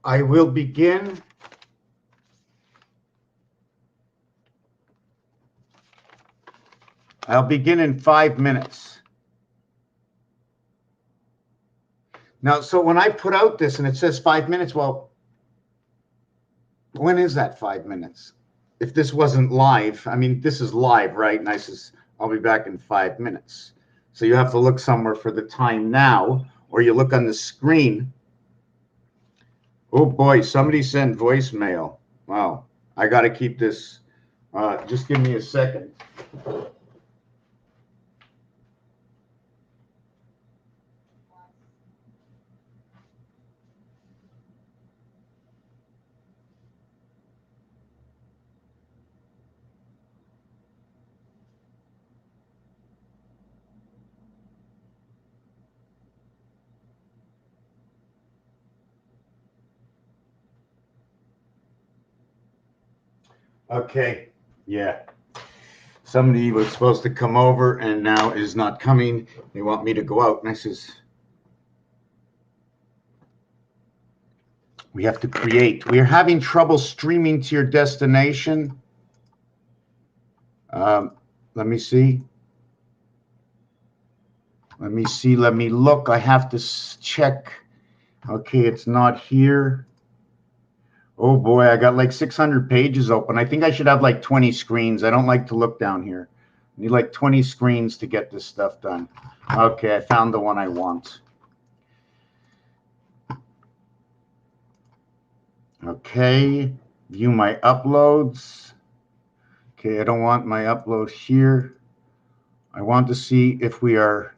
I will begin. I'll begin in 5 minutes. Now, so when I put out this and it says 5 minutes, well, when is that 5 minutes? If this wasn't live, I mean, this is live, right? And I says, I'll be back in 5 minutes. So you have to look somewhere for the time now, or you look on the screen. Oh boy, somebody sent voicemail. Wow, I got to keep this. Just give me a second. Okay, yeah. Somebody was supposed to come over and now is not coming. They want me to go out. And I says, we have to create. We are having trouble streaming to your destination. Let me see. Let me see. Let me look. I have to check. Okay, it's not here. Oh boy, I got like 600 pages open. I think I should have like 20 screens. I don't like to look down here. I need like 20 screens to get this stuff done. Okay, I found the one I want. Okay, view my uploads. Okay, I don't want my upload here. I want to see if we are.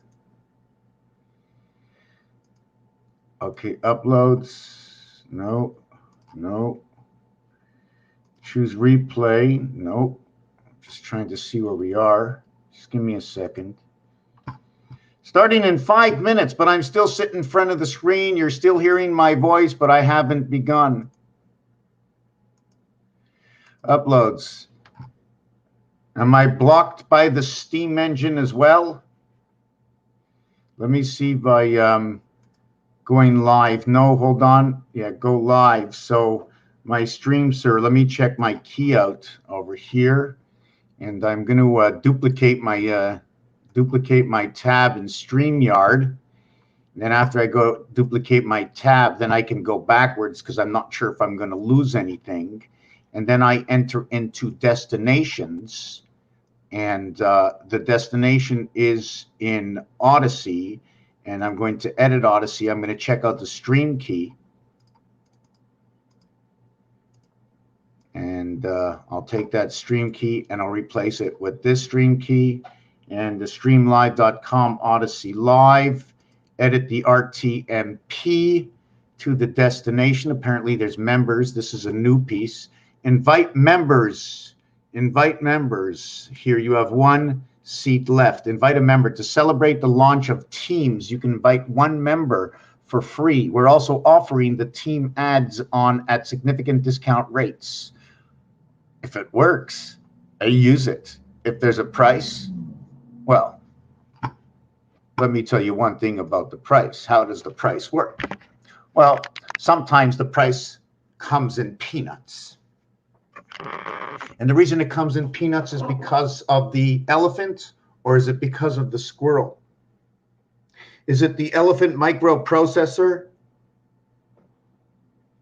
Okay, uploads. No, no. Choose replay. Nope. Just trying to see where we are. Just give me a second. Starting in 5 minutes, but I'm still sitting in front of the screen. You're still hearing my voice, but I haven't begun. Uploads. Am I blocked by the Steam engine as well? Let me see by going live. No, hold on. Yeah, go live. So my stream, sir, let me check my key out over here. And I'm going to duplicate my tab in StreamYard. And then after I go duplicate my tab, then I can go backwards because I'm not sure if I'm going to lose anything. And then I enter into destinations. And the destination is in Odyssey. And I'm going to edit Odyssey. I'm going to check out the stream key. And I'll take that stream key and I'll replace it with this stream key and the streamlive.com Odyssey Live. Edit the RTMP to the destination. Apparently there's members. This is a new piece. Invite members. Invite members. Here you have one seat left. Invite a member. To celebrate the launch of Teams, you can invite one member for free. We're also offering the team ads on at significant discount rates. If it works, I use it. If there's a price, well, let me tell you one thing about the price. How does the price work? Well, sometimes the price comes in peanuts. And the reason it comes in peanuts is because of the elephant, or is it because of the squirrel? Is it the elephant microprocessor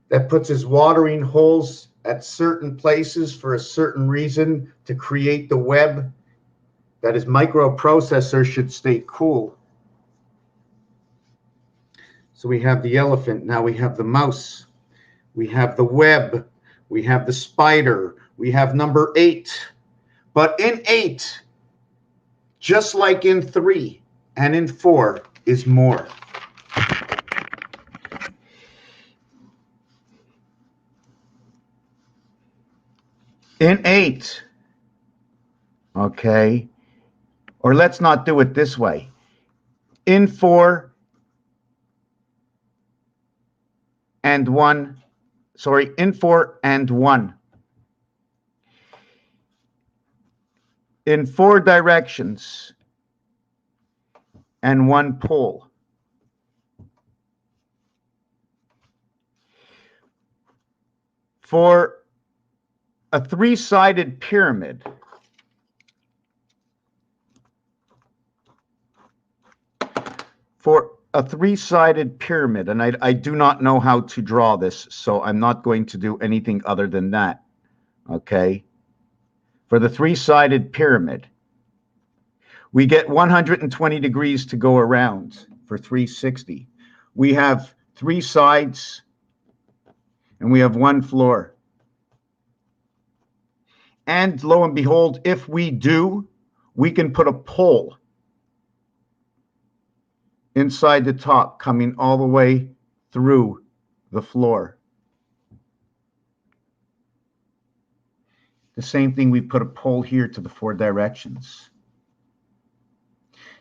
that puts his watering holes at certain places for a certain reason to create the web? That his microprocessor should stay cool. So we have the elephant. Now we have the mouse. We have the web. We have the spider. We have number 8. But in 8, just like in 3 and in 4, is more. In 8, okay, or let's not do it this way. In 4 and 1, sorry, in 4 and 1. In 4 directions and 1 pole. For a three-sided pyramid, and I do not know how to draw this, so I'm not going to do anything other than that, okay? For the three-sided pyramid, we get 120 degrees to go around for 360. We have three sides, and we have one floor. And lo and behold, if we do, we can put a pole inside the top, coming all the way through the floor. The same thing, we put a pole here to the four directions.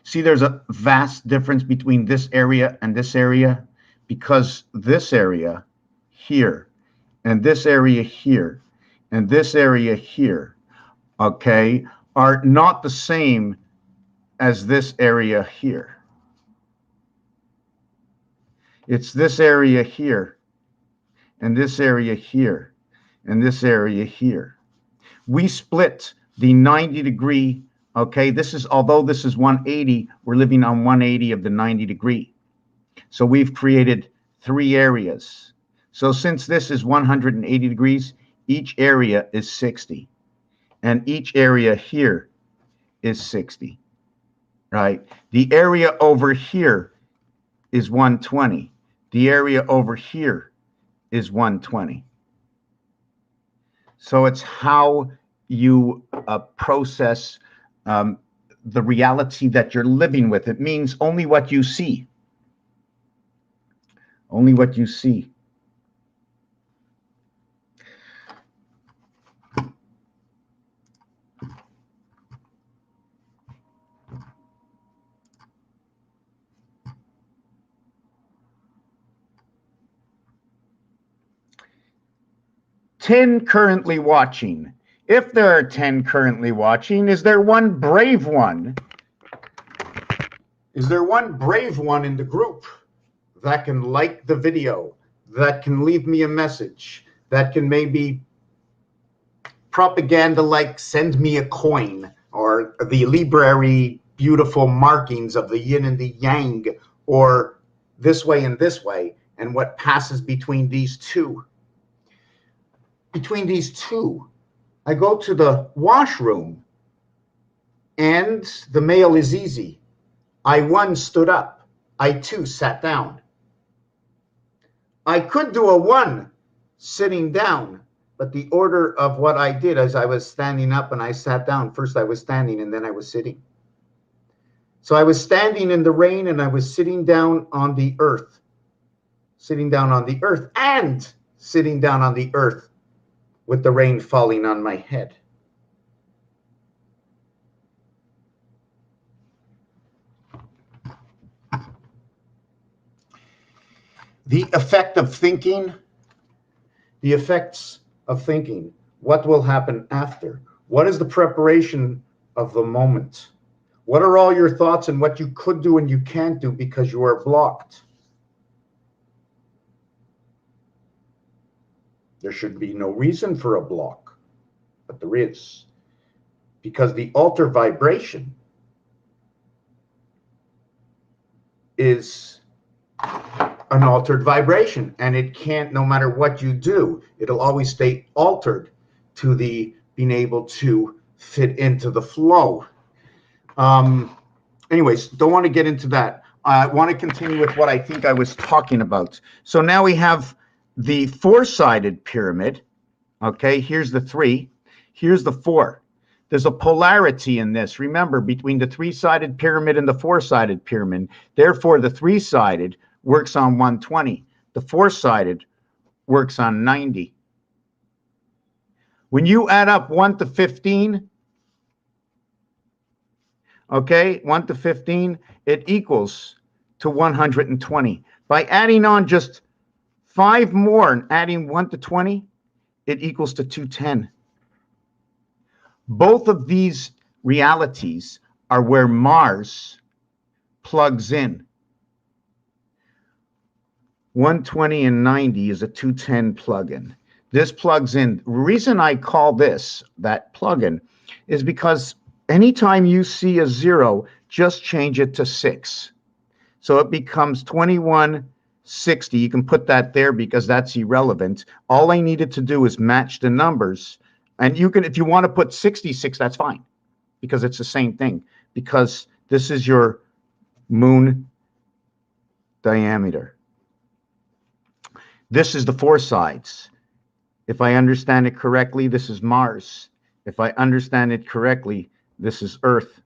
See, there's a vast difference between this area and this area, because this area here, and this area here, and this area here, okay, are not the same as this area here. It's this area here, and this area here, and this area here. We split the 90-degree, okay, although this is 180, we're living on 180 of the 90-degree. So we've created three areas. So since this is 180 degrees, each area is 60. And each area here is 60, right? The area over here is 120. The area over here is 120. So it's how you process the reality that you're living with. It means only what you see. Only what you see. Ten currently watching. If there are 10 currently watching, is there one brave one? Is there one brave one in the group that can like the video, that can leave me a message, that can maybe propaganda like send me a coin, or the library beautiful markings of the yin and the yang, or this way and this way, and what passes between these two? Between these two, I go to the washroom, and the mail is easy. I, one, stood up. I, two, sat down. I could do a one sitting down, but the order of what I did as I was standing up and I sat down, first I was standing and then I was sitting. So I was standing in the rain and I was sitting down on the earth. Sitting down on the earth and sitting down on the earth with the rain falling on my head. The effect of thinking, the effects of thinking. What will happen after? What is the preparation of the moment? What are all your thoughts and what you could do and you can't do because you are blocked? There should be no reason for a block, but there is, because the altar vibration is an altered vibration, and it can't, no matter what you do, it'll always stay altered to the being able to fit into the flow. Anyways, don't want to get into that. I want to continue with what I think I was talking about. So now we have the four-sided pyramid. Okay, here's the three. Here's the four. There's a polarity in this. Remember, between the three-sided pyramid and the four-sided pyramid. Therefore, the three-sided works on 120. The four-sided works on 90. When you add up 1 to 15, okay, 1 to 15, it equals to 120. By adding on just 5 more and adding 1 to 20, it equals to 210. Both of these realities are where Mars plugs in. 120 and 90 is a 210 plug-in. This plugs in. The reason I call this that plugin is because anytime you see a 0, just change it to 6. So it becomes 2160. You can put that there because that's irrelevant. All I needed to do is match the numbers. And you can, if you want to put 66, that's fine, because it's the same thing, because this is your moon diameter. This is the 4 sides. If I understand it correctly, this is Mars. If I understand it correctly, this is Earth.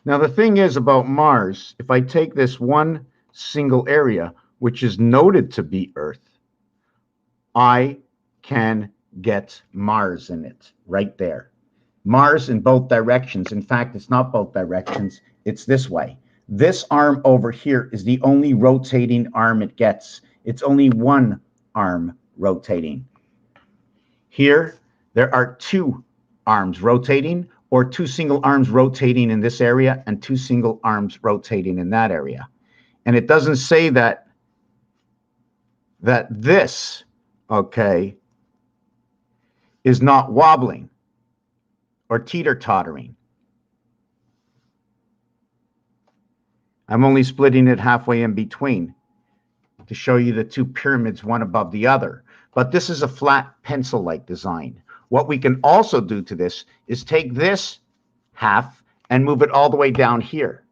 Now, the thing is about Mars, if I take this one single area, which is noted to be Earth, I can get Mars in it right there. Mars in both directions. In fact, it's not both directions. It's this way. This arm over here is the only rotating arm it gets. It's only one arm rotating. Here, there are 2 arms rotating, or 2 single arms rotating in this area and 2 single arms rotating in that area. And it doesn't say that this, okay, is not wobbling or teeter-tottering. I'm only splitting it halfway in between to show you the 2 pyramids, one above the other. But this is a flat pencil-like design. What we can also do to this is take this half and move it all the way down here.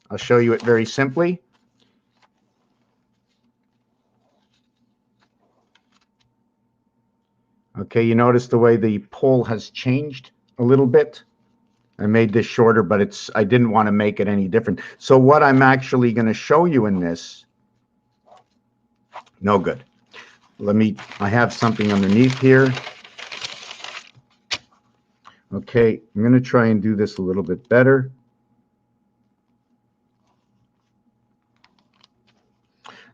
I'll show you it very simply. Okay, you notice the way the pole has changed a little bit. I made this shorter, but I didn't want to make it any different. So what I'm actually going to show you in this, no good. I have something underneath here. Okay, I'm going to try and do this a little bit better.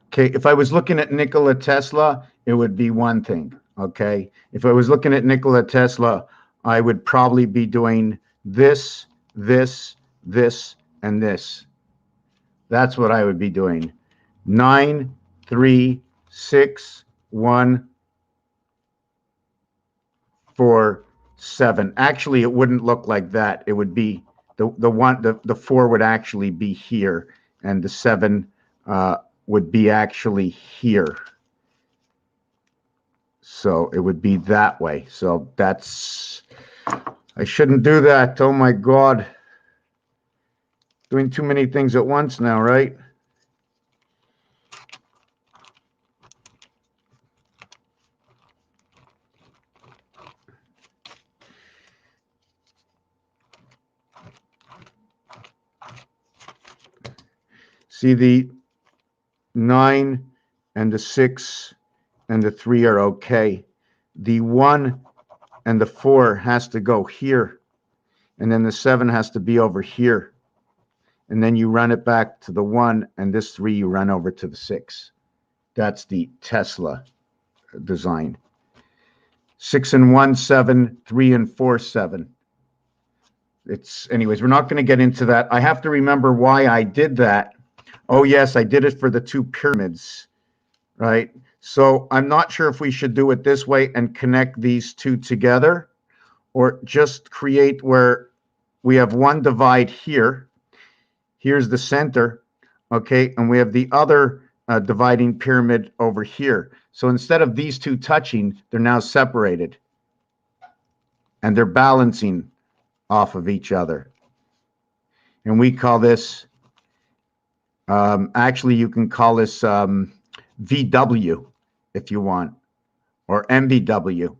Okay, if I was looking at Nikola Tesla, it would be one thing, okay? If I was looking at Nikola Tesla, I would probably be doing this, this, this, and this. That's what I would be doing. 9, 3, 6, 1, 4, 7. Actually, it wouldn't look like that. It would be the 4 would actually be here, and the 7 would be actually here. So it would be that way. So that's, I shouldn't do that. Oh my God. Doing too many things at once now, right? See, the 9 and the 6 and the 3 are okay. The 1 and the 4 has to go here. And then the 7 has to be over here. And then you run it back to the 1, and this 3 you run over to the 6. That's the Tesla design. 6 and 1, 7, 3 and 4, 7. Anyways, we're not going to get into that. I have to remember why I did that. Oh, yes, I did it for the 2 pyramids, right? So I'm not sure if we should do it this way and connect these 2 together, or just create where we have one divide here. Here's the center, okay? And we have the other dividing pyramid over here. So instead of these 2 touching, they're now separated. And they're balancing off of each other. And we call this, actually you can call this VW if you want, or MVW.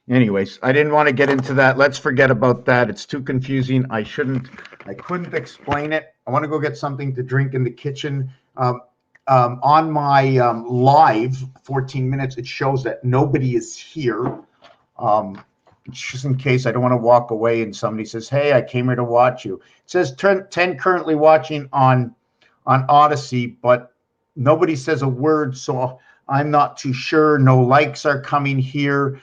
Anyways, I didn't want to get into that. Let's forget about that. It's too confusing. I couldn't explain it. I want to go get something to drink in the kitchen. On my live 14 minutes, it shows that nobody is here. Just in case I don't want to walk away and somebody says, hey, I came here to watch you. It says 10 currently watching on Odyssey, but nobody says a word, so I'm not too sure. No likes are coming here.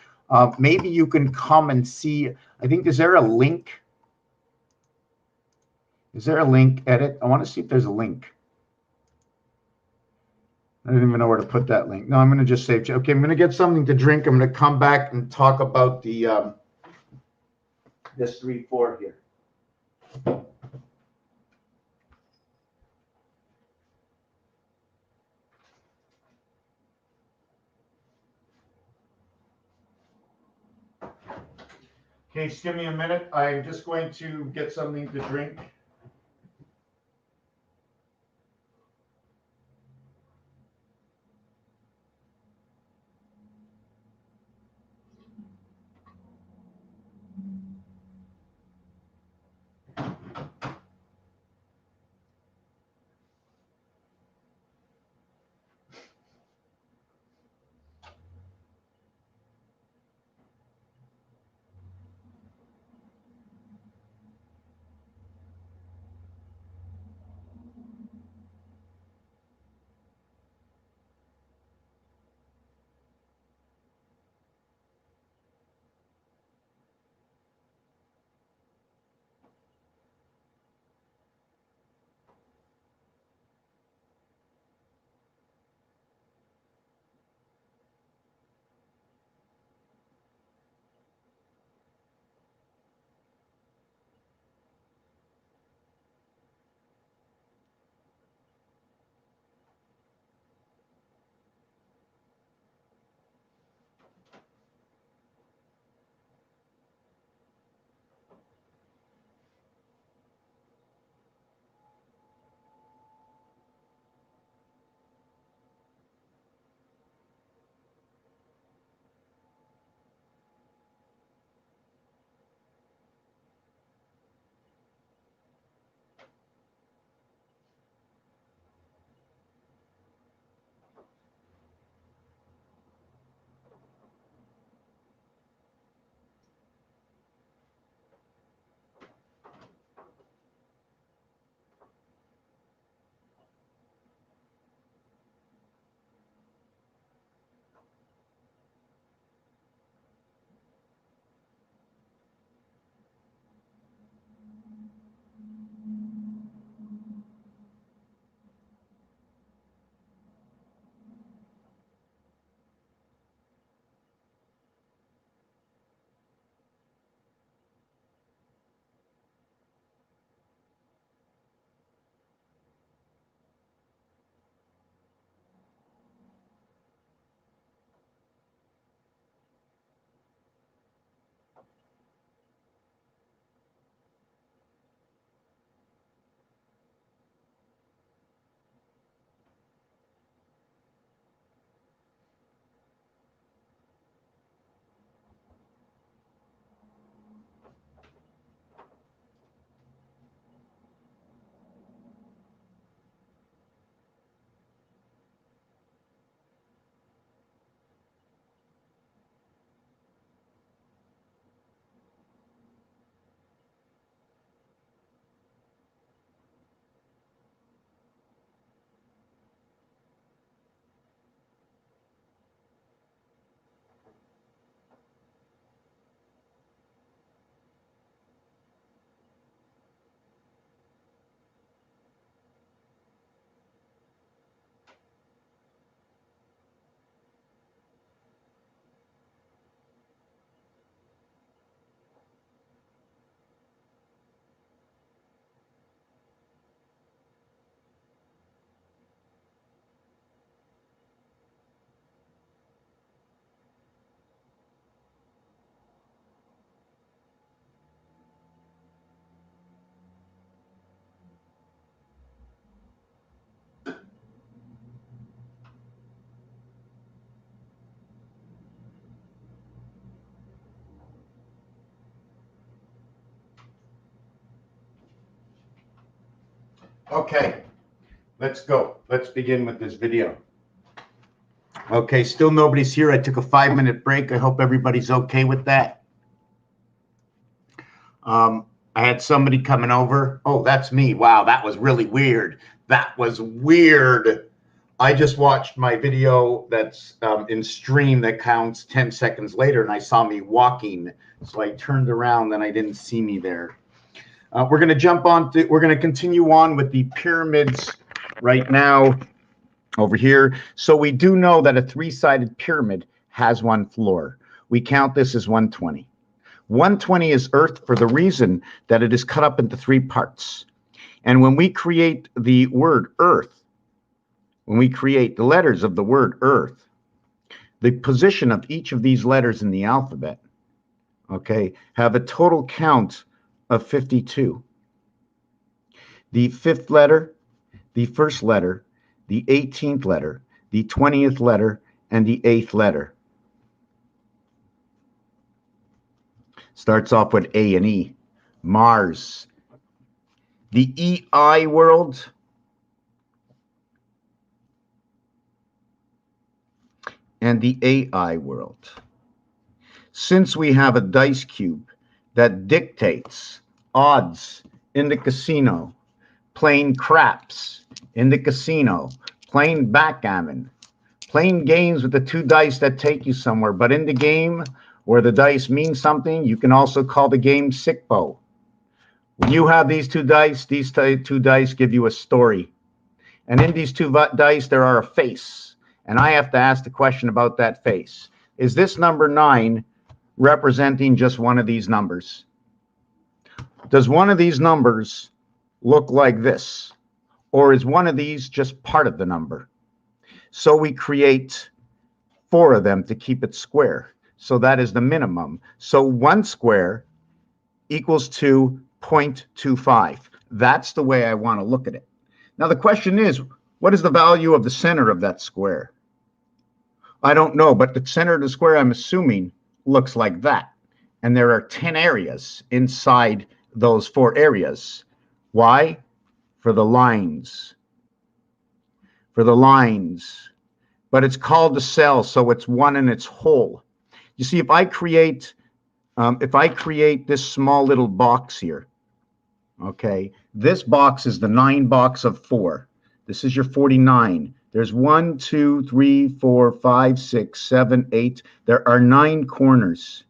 Maybe you can come and see. I think, is there a link? Is there a link, edit? I want to see if there's a link. I didn't even know where to put that link. No, I'm going to just save. Okay, I'm going to get something to drink. I'm going to come back and talk about the this 3-4 here. Okay, just give me a minute. I'm just going to get something to drink. Okay, let's go. Let's begin with this video. Okay, still nobody's here. I took a 5-minute break. I hope everybody's okay with that. I had somebody coming over. Oh, that's me. Wow, that was really weird. That was weird. I just watched my video that's in stream that counts 10 seconds later, and I saw me walking. So I turned around, and I didn't see me there. We're going to continue on with the pyramids right now. over here. So we do know that a three-sided pyramid has one floor. We count this as 120. 120 is Earth for the reason that it is cut up into three parts. And when we create the word Earth, when we create the letters of the word Earth, the position of each of these letters in the alphabet, okay, have a total count of 52. The fifth letter, the first letter, the 18th letter, the 20th letter, and the 8th letter. Starts off with A and E. Mars. The EI world. And the AI world. Since we have a dice cube that dictates odds in the casino, playing craps in the casino, playing backgammon, playing games with the two dice that take you somewhere, but in the game where the dice mean something, you can also call the game sickbo. When you have these two dice give you a story. And in these two dice, there are a face. And I have to ask the question about that face. Is this number 9 representing just one of these numbers? Does one of these numbers look like this? Or is one of these just part of the number? So we create 4 of them to keep it square. So that is the minimum. So 1 square equals to 0.25. That's the way I want to look at it. Now the question is, what is the value of the center of that square? I don't know, but the center of the square, I'm assuming, looks like that. And there are 10 areas inside those 4 areas. Why? For the lines. For the lines. But it's called a cell, so it's one in its whole. You see, if I create this small little box here, okay, this box is the 9 box of 4. This is your 49. There's 1, 2, 3, 4, 5, 6, 7, 8. There are 9 corners.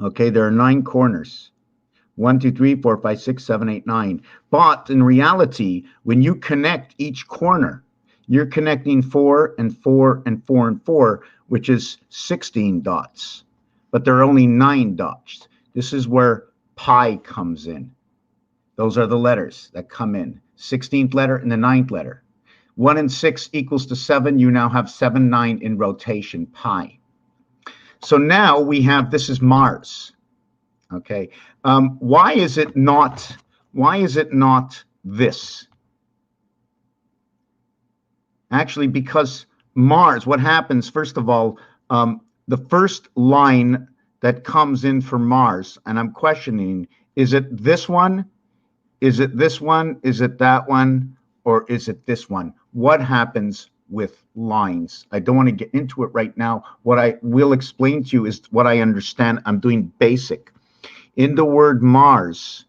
Okay, there are 9 corners. 1, 2, 3, 4, 5, 6, 7, 8, 9. But in reality, when you connect each corner, you're connecting 4 and 4 and 4 and 4, which is 16 dots. But there are only 9 dots. This is where pi comes in. Those are the letters that come in. 16th letter and the 9th letter. 1 and 6 equals to 7. You now have 7, 9 in rotation, pi. So now we have, this is Mars. Okay. Why is it not this? Actually, because Mars, what happens, first of all, the first line that comes in for Mars, and I'm questioning, is it this one? Is it this one? Is it that one? Or is it this one? What happens with lines? I don't want to get into it right now. What I will explain to you is what I understand. I'm doing basic. In the word Mars,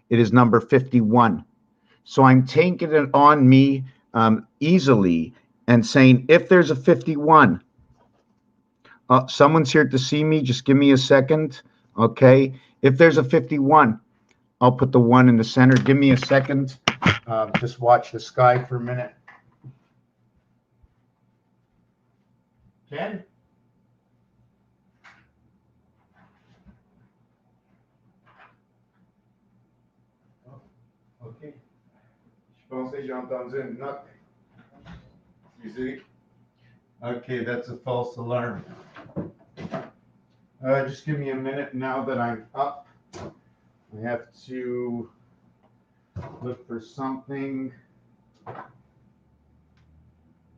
it is number 51. So I'm taking it on me easily and saying, if there's a 51, someone's here to see me, just give me a second. Okay. If there's a 51, I'll put the 1 in the center. Give me a second. Just watch the sky for a minute. Ken? Ok. Je pensais que j'ai entendu une note. You see? Okay, that's a false alarm. Just give me a minute now that I'm up. I have to look for something.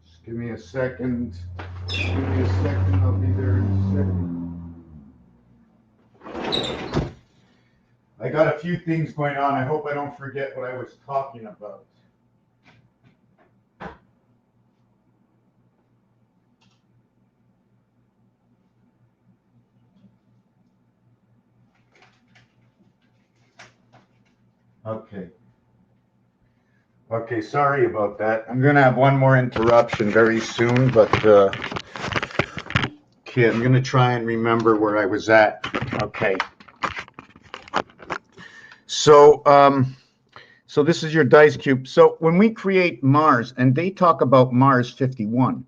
Just give me a second. Give me a second. I'll be there in a second. I got a few things going on. I hope I don't forget what I was talking about. Okay, sorry about that. I'm going to have one more interruption very soon, but okay, I'm going to try and remember where I was at. Okay. So So this is your dice cube. So when we create Mars, and they talk about Mars 51,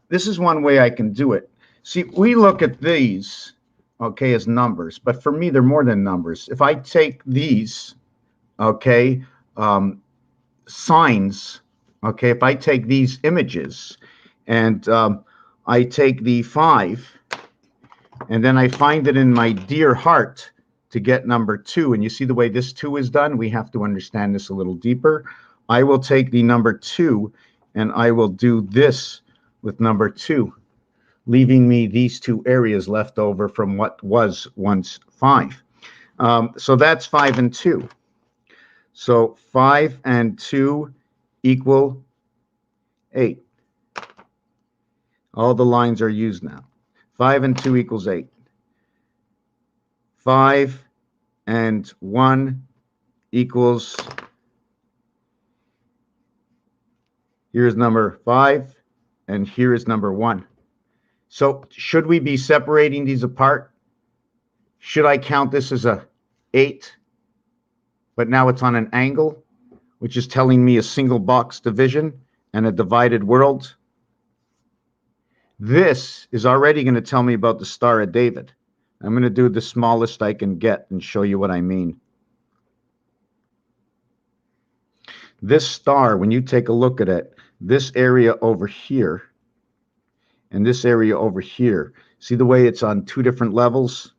this is one way I can do it. See, we look at these, okay, as numbers, but for me, they're more than numbers. If I take these, okay, signs, okay, if I take these images and I take the 5 and then I find it in my dear heart to get number 2, and you see the way this 2 is done, we have to understand this a little deeper. I will take the number 2 and I will do this with number 2, leaving me these 2 areas left over from what was once 5. So that's 5 and 2. So 5 and 2 equal 8. All the lines are used now. 5 and 2 equals 8. 5 and 1 equals, here's number 5, and here is number 1. So should we be separating these apart? Should I count this as a 8, but now it's on an angle, which is telling me a single box division and a divided world? This is already going to tell me about the Star of David. I'm going to do the smallest I can get and show you what I mean. This star, when you take a look at it, this area over here and this area over here, see the way it's on 2 different levels?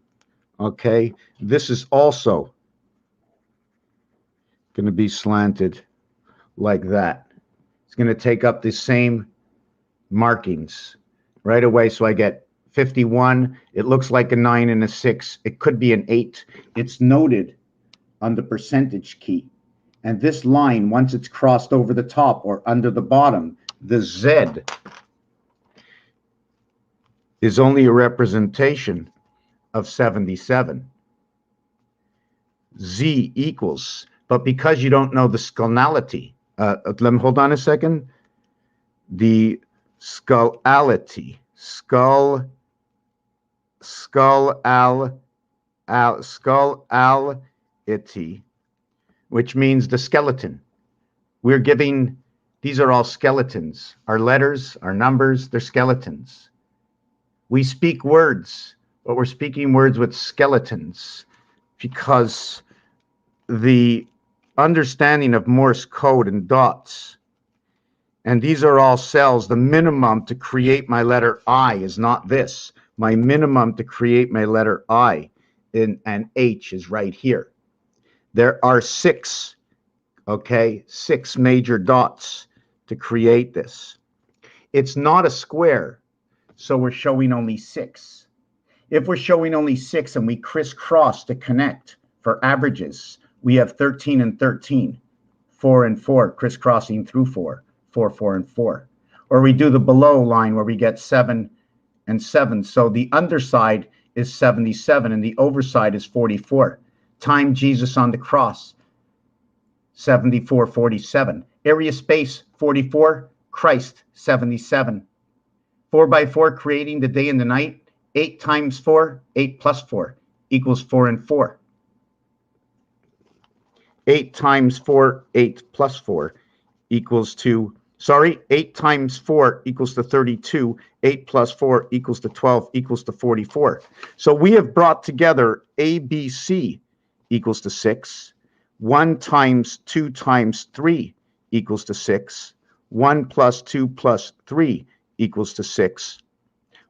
Okay, this is also going to be slanted like that. It's going to take up the same markings right away. So I get 51. It looks like a 9 and a 6. It could be an 8. It's noted on the percentage key. And this line, once it's crossed over the top or under the bottom, the Z is only a representation of 77. Z equals, but because you don't know the scalability, let me hold on a second. The scalability, scalability, which means the skeleton. We're giving, these are all skeletons. Our letters, our numbers, they're skeletons. We speak words, but we're speaking words with skeletons because the understanding of Morse code and dots, and these are all cells. The minimum to create my letter I is not this. My minimum to create my letter I and H is right here. There are 6, okay, 6 major dots to create this. It's not a square, so we're showing only 6. If we're showing only 6 and we crisscross to connect for averages, we have 13 and 13, 4 and 4, crisscrossing through 4, 4, 4, and 4. Or we do the below line where we get 7 and 7. So the underside is 77 and the overside is 44. Time Jesus on the cross, 74, 47. Area space, 44. Christ, 77. 4 by 4, creating the day and the night. 8 times 4, 8 plus 4, equals 4 and 4. 8 times 4, 8 plus 4, equals to, 8 times 4 equals to 32. 8 plus 4 equals to 12, equals to 44. So we have brought together ABC equals to 6. 1 times 2 times 3 equals to 6. 1 plus 2 plus 3 equals to 6.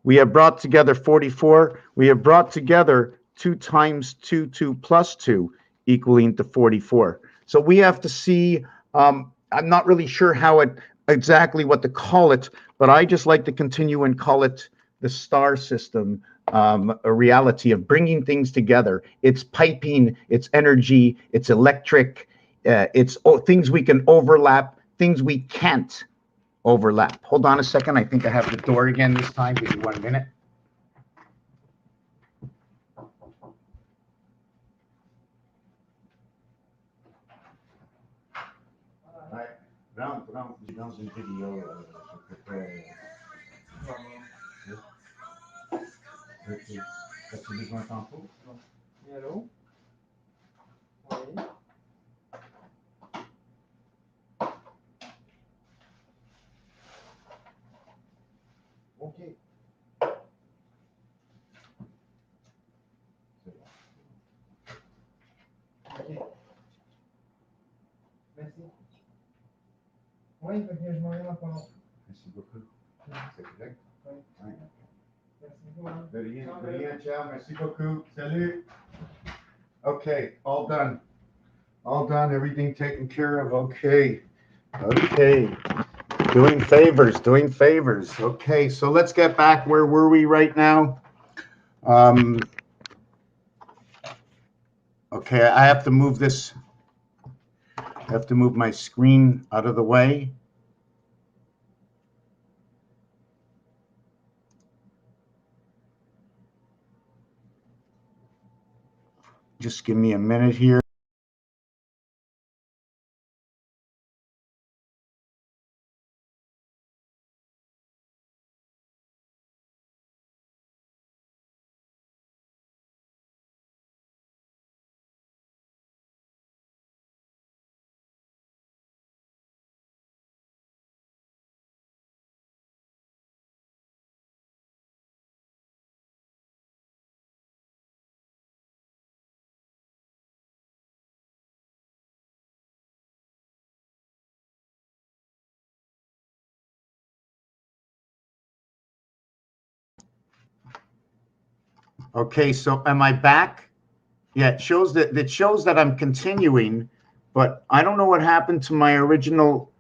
We have brought together 44. We have brought together 2 times 2, 2 plus 2, equaling to 44. So we have to see, I'm not really sure how exactly what to call it, but I just like to continue and call it the star system, a reality of bringing things together. It's piping, it's energy, it's electric, it's things we can overlap, things we can't overlap. Hold on a second. I think I have the door again this time. Give me 1 minute. Vamos em vídeo. Tu besoin d'un peu? Oui, allô? Oui. Okay. Okay. Merci. Oui, je m'en vais maintenant. Merci beaucoup. C'est correct? Oui. Merci beaucoup. De rien, ciao. Merci beaucoup. Salut. Okay, all done. All done. Everything taken care of. Okay. Okay. Doing favors, doing favors. Okay, so let's get back. Where were we right now? Okay, I have to move this. I have to move my screen out of the way. Just give me a minute here. Okay, so am I back? Yeah, it shows that I'm continuing, but I don't know what happened to my original.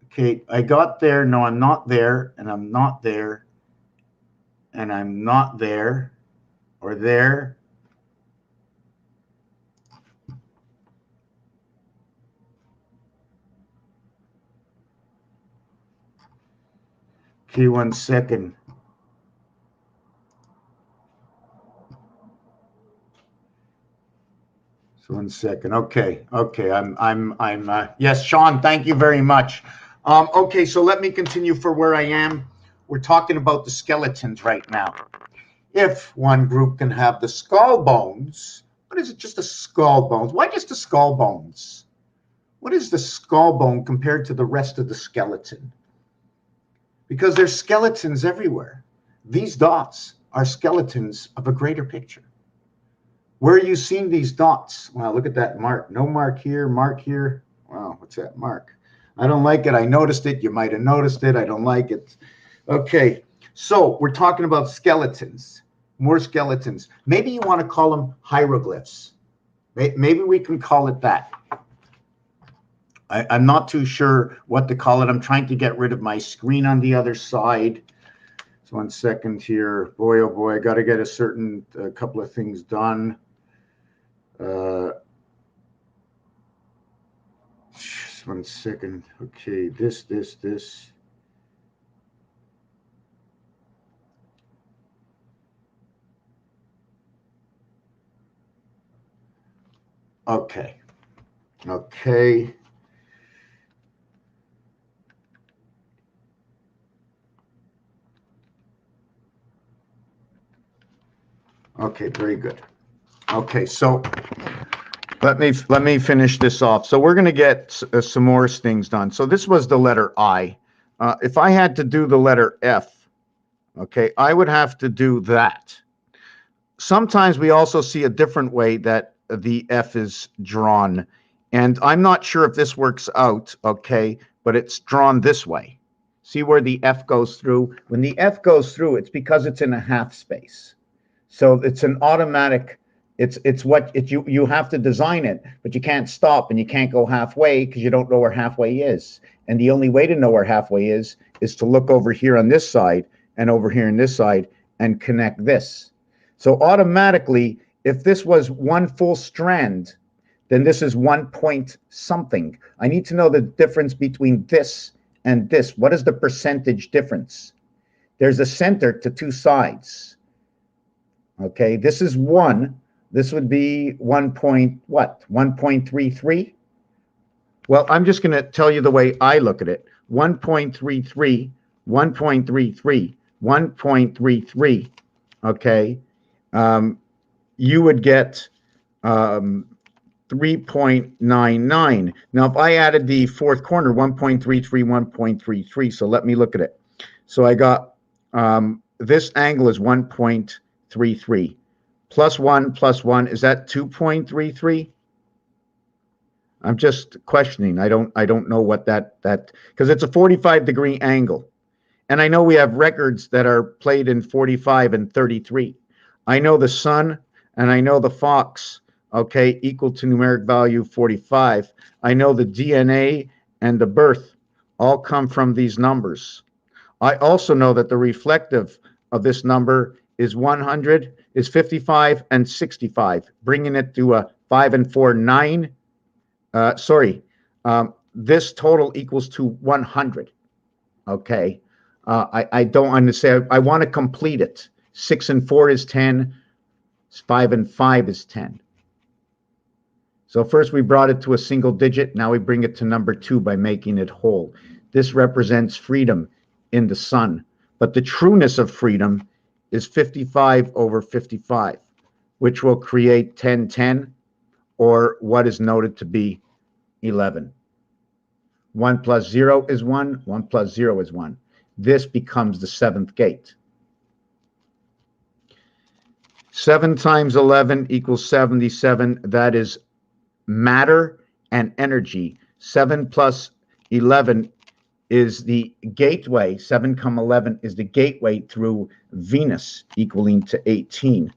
Okay, I got there. No, I'm not there, and I'm not there, and I'm not there, or there. Okay, 1 second. So 1 second. Okay. Yes, Sean, thank you very much. Okay, so let me continue for where I am. We're talking about the skeletons right now. If one group can have the skull bones, what is it? Just the skull bones. Why just the skull bones? What is the skull bone compared to the rest of the skeleton? Because there's skeletons everywhere. These dots are skeletons of a greater picture. Where are you seeing these dots? Wow, look at that mark. No mark here, mark here. Wow, what's that mark? I don't like it. I noticed it. You might have noticed it. I don't like it. Okay, so we're talking about skeletons, more skeletons. Maybe you want to call them hieroglyphs. Maybe we can call it that. I'm not too sure what to call it. I'm trying to get rid of my screen on the other side. So 1 second here. Boy, oh boy, I got to get a couple of things done. Just 1 second. Okay, this. Okay. Okay, very good. Okay, so let me finish this off. So we're going to get some more things done. So this was the letter I. If I had to do the letter F, okay, I would have to do that. Sometimes we also see a different way that the F is drawn. And I'm not sure if this works out, okay, but it's drawn this way. See where the F goes through? When the F goes through, it's because it's in a half space. So it's an automatic, you have to design it, but you can't stop and you can't go halfway because you don't know where halfway is. And the only way to know where halfway is to look over here on this side and over here on this side and connect this. So automatically, if this was one full strand, then this is 1 point something. I need to know the difference between this and this. What is the percentage difference? There's a center to two sides. Okay, this is 1. This would be 1.33. Well, I'm just going to tell you the way I look at it. 1.33, 1.33, 1.33. Okay, you would get 3.99. Now, if I added the fourth corner, 1.33, 1.33. So let me look at it. So I got This angle is 1.33. Plus 1, is that 2.33? I'm just questioning. I don't know what that because it's a 45-degree angle. And I know we have records that are played in 45 and 33. I know the sun and I know the fox, okay, equal to numeric value 45. I know the DNA and the birth all come from these numbers. I also know that the reflective of this number is 100, is 55 and 65, bringing it to a 5 and 4, 9. This total equals to 100. Okay. I don't understand. I want to complete it. 6 and 4 is 10. 5 and 5 is 10. So first we brought it to a single digit. Now we bring it to number 2 by making it whole. This represents freedom in the sun. But the trueness of freedom is 55 over 55, which will create 10, 10, or what is noted to be 11. 1 plus 0 is 1. 1 plus 0 is 1. This becomes the 7th gate. 7 times 11 equals 77. That is matter and energy. 7 plus 11 is the gateway. 7, 11 is the gateway through Venus, equaling to 18.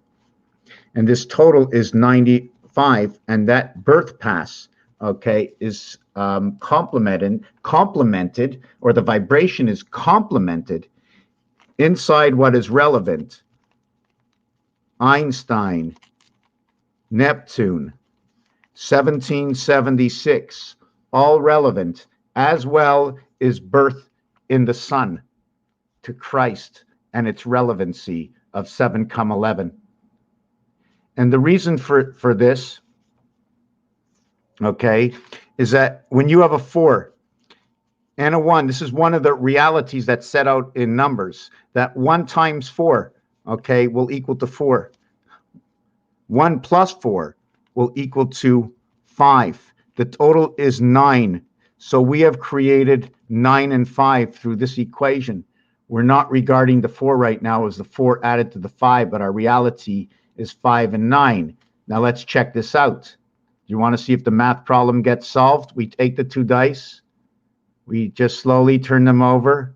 And this total is 95. And that birth pass, okay, is complemented, or the vibration is complemented inside what is relevant. Einstein, Neptune, 1776, all relevant, as well as birth in the sun to Christ and its relevancy of 7, 11. And the reason for this, okay, is that when you have a 4 and a 1, this is one of the realities that's set out in numbers, that 1 times 4, okay, will equal to 4. 1 plus 4 will equal to 5. The total is 9. So we have created 9 and 5 through this equation. We're not regarding the 4 right now as the 4 added to the 5, but our reality is 5 and 9. Now let's check this out. You want to see if the math problem gets solved? We take the 2 dice. We just slowly turn them over.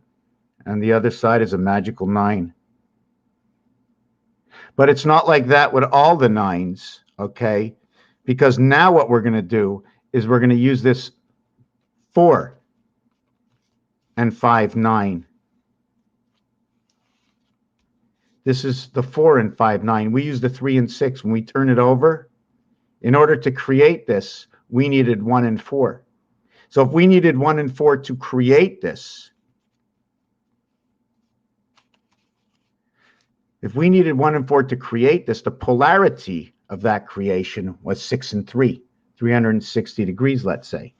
And the other side is a magical 9. But it's not like that with all the 9s, okay? Because now what we're going to do is we're going to use this 4 and 5, 9. This is the 4 and 5, 9. We use the 3 and 6 when we turn it over. In order to create this, we needed 1 and 4. So if we needed 1 and 4 to create this, the polarity of that creation was 6 and 3, 360 degrees, let's say.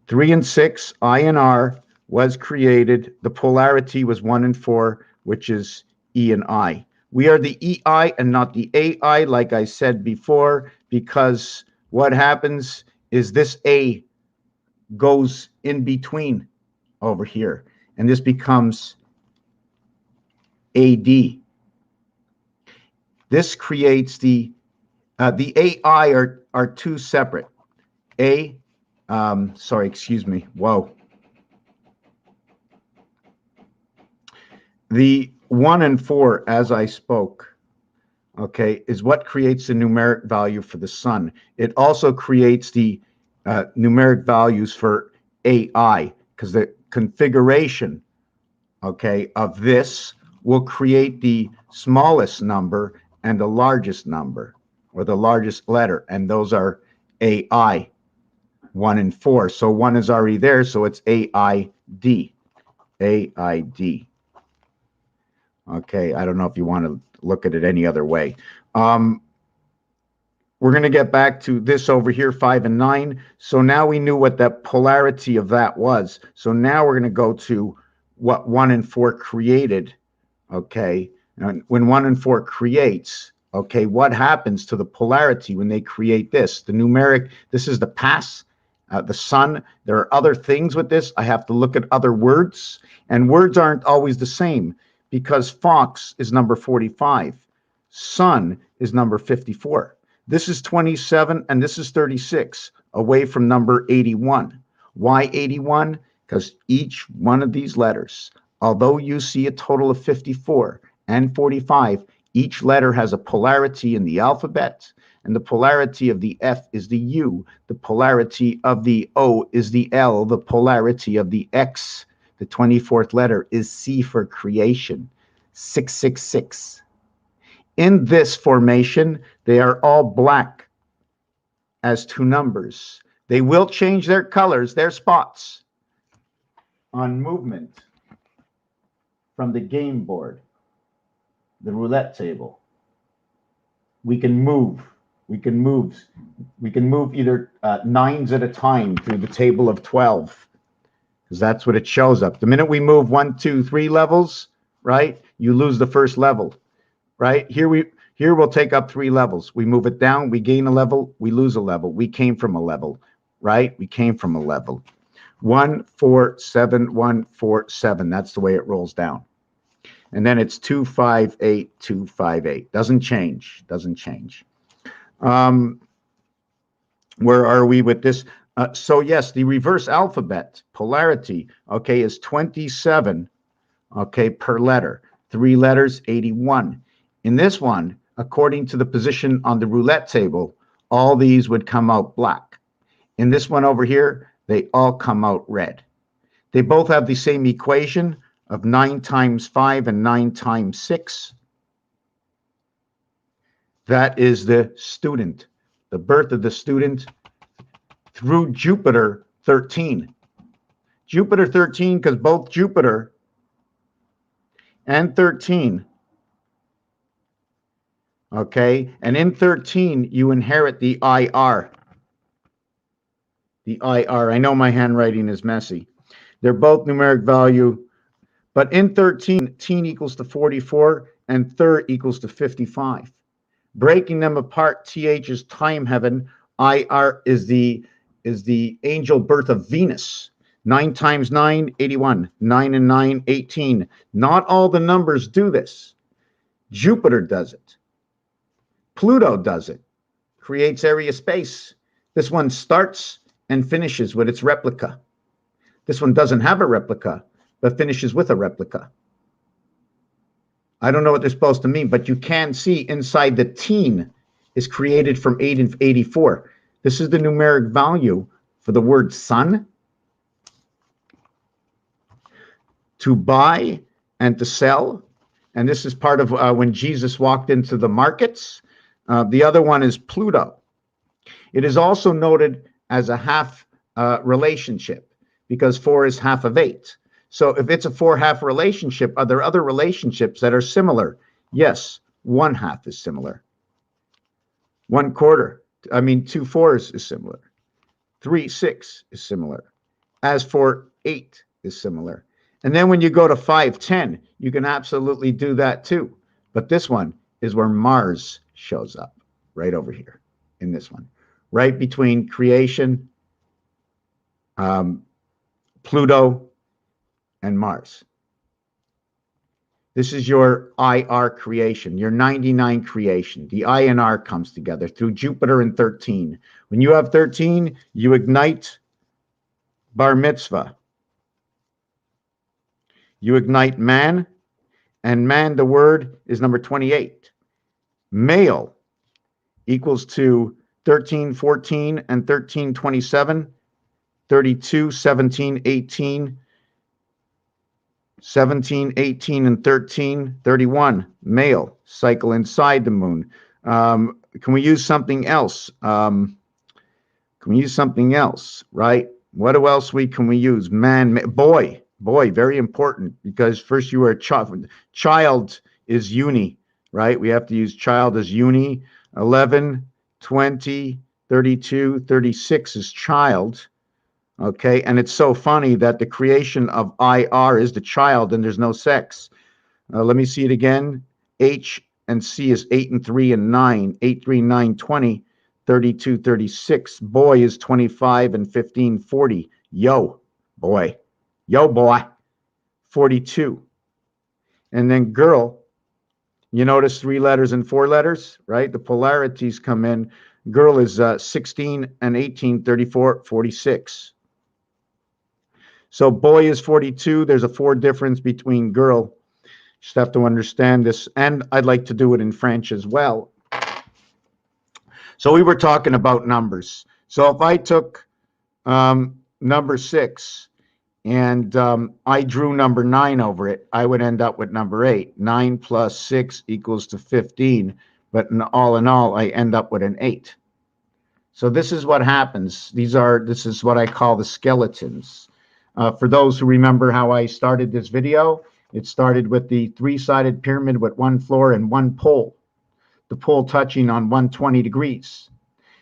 3 and 6, I and R, was created. The polarity was 1 and 4, which is E and I. We are the EI and not the AI, like I said before, because what happens is this A goes in between over here, and this becomes AD. This creates the AI are 2 separate. Sorry, excuse me. Whoa. The 1 and 4, as I spoke, okay, is what creates the numeric value for the sun. It also creates the numeric values for AI, because the configuration, okay, of this will create the smallest number and the largest number, or the largest letter, and those are AI, 1 and 4. So 1 is already there, so it's AID. AID. Okay, I don't know if you want to look at it any other way. We're going to get back to this over here, 5 and 9. So now we knew what the polarity of that was. So now we're going to go to what 1 and 4 created. Okay, and when 1 and 4 creates, okay, what happens to the polarity when they create this? The numeric, this is the pass the sun. There are other things with this. I have to look at other words, and words aren't always the same, because fox is number 45. Sun is number 54. This is 27 and this is 36, away from number 81. Why 81? Because each one of these letters, although you see a total of 54 and 45, each letter has a polarity in the alphabet, and the polarity of the F is the U, the polarity of the O is the L, the polarity of the X, the 24th letter, is C for creation, 666. In this formation, they are all black as two numbers. They will change their colors, their spots, on movement from the game board, the roulette table. We can move either nines at a time through the table of 12, because that's what it shows up. The minute we move 1, 2, 3 levels, right, you lose the first level, right? Here we'll take up 3 levels. We move it down, we gain a level, we lose a level. We came from a level, right? We came from a level. 1, 4, 7, 1, 4, 7. That's the way it rolls down. And then it's 2, 5, 8, 2, 5, 8. Doesn't change. Doesn't change. Where are we with this? So yes, the reverse alphabet polarity, okay, is 27, okay, per letter. 3 letters, 81. In this one, according to the position on the roulette table, all these would come out black. In this one over here, they all come out red. They both have the same equation of 9 times 5 and 9 times 6. That is the student, the birth of the student through Jupiter 13. Jupiter 13, because both Jupiter and 13, okay, and in 13, you inherit the IR. The IR, I know my handwriting is messy. They're both numeric value, but in 13, teen equals to 44 and third equals to 55. Breaking them apart, TH is time heaven, IR is the angel birth of Venus. 9 times 9, 81. 9 and 9, 18. Not all the numbers do this. Jupiter does it. Pluto does it. Creates area space. This one starts and finishes with its replica. This one doesn't have a replica, but finishes with a replica. I don't know what they're supposed to mean, but you can see inside the teen is created from 8 and 84. This is the numeric value for the word sun, to buy and to sell. And this is part of when Jesus walked into the markets. The other one is Pluto. It is also noted as a half relationship, because 4 is half of 8. So if it's a 4-half relationship, are there other relationships that are similar? Yes, 1/2 is similar. 2 fours is similar. 3, 6 is similar. As for 8 is similar. And then when you go to 5, 10, you can absolutely do that too. But this one is where Mars shows up, right over here in this one, right between creation, Pluto, and Mars. This is your IR creation, your 99 creation. The I and R comes together through Jupiter and 13. When you have 13, you ignite bar mitzvah. You ignite man, and man, the word, is number 28. Male equals to 13, 14, and 13, 27, 32, 17, 18, 17, 18, and 13, 31, male, cycle inside the moon. Can we use something else? Right? What else can we use? Man, boy, very important, because first you are a child. Child is uni, right? We have to use child as uni. 11, 20, 32, 36 is child. Okay, and it's so funny that the creation of IR is the child and there's no sex. Let me see it again. H and C is 8 and 3 and 9. 8, 3, 9, 20. 32, 36. Boy is 25 and 15, 40. Yo, boy. Yo, boy. 42. And then girl, you notice 3 letters and 4 letters, right? The polarities come in. Girl is 16 and 18, 34, 46. So boy is 42. There's a 4 difference between girl. Just have to understand this. And I'd like to do it in French as well. So we were talking about numbers. So if I took number 6 and I drew number 9 over it, I would end up with number 8. 9 plus 6 equals to 15. But in all, I end up with an 8. So this is what happens. This is what I call the skeletons. For those who remember how I started this video, it started with the 3-sided pyramid with 1 floor and 1 pole. The pole touching on 120 degrees.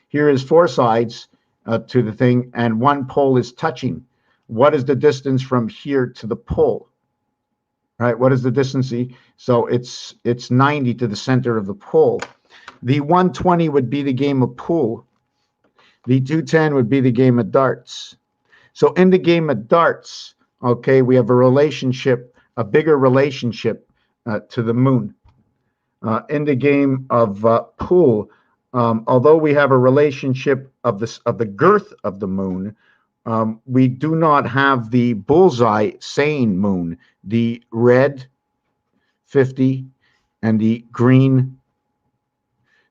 Here is 4 sides to the thing, and 1 pole is touching. What is the distance from here to the pole? Right? What is the distance? So it's 90 to the center of the pole. The 120 would be the game of pool. The 210 would be the game of darts. So in the game of darts, okay, we have a relationship, a bigger relationship to the moon. In the game of pool, although we have a relationship of the girth of the moon, we do not have the bullseye saying moon, the red 50 and the green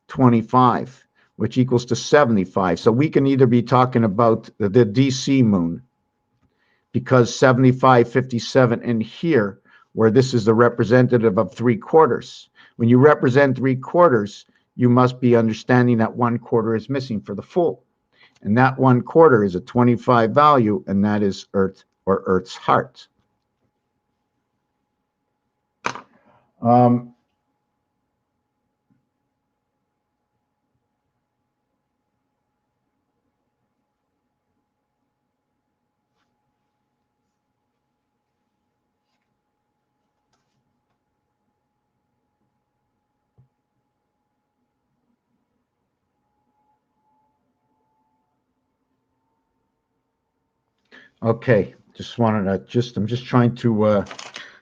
25, which equals to 75. So we can either be talking about the DC moon, because 75, 57 in here, where this is the representative of 3/4. When you represent 3/4, you must be understanding that 1/4 is missing for the full. And that 1/4 is a 25 value, and that is Earth, or Earth's heart. Okay, I'm just trying to,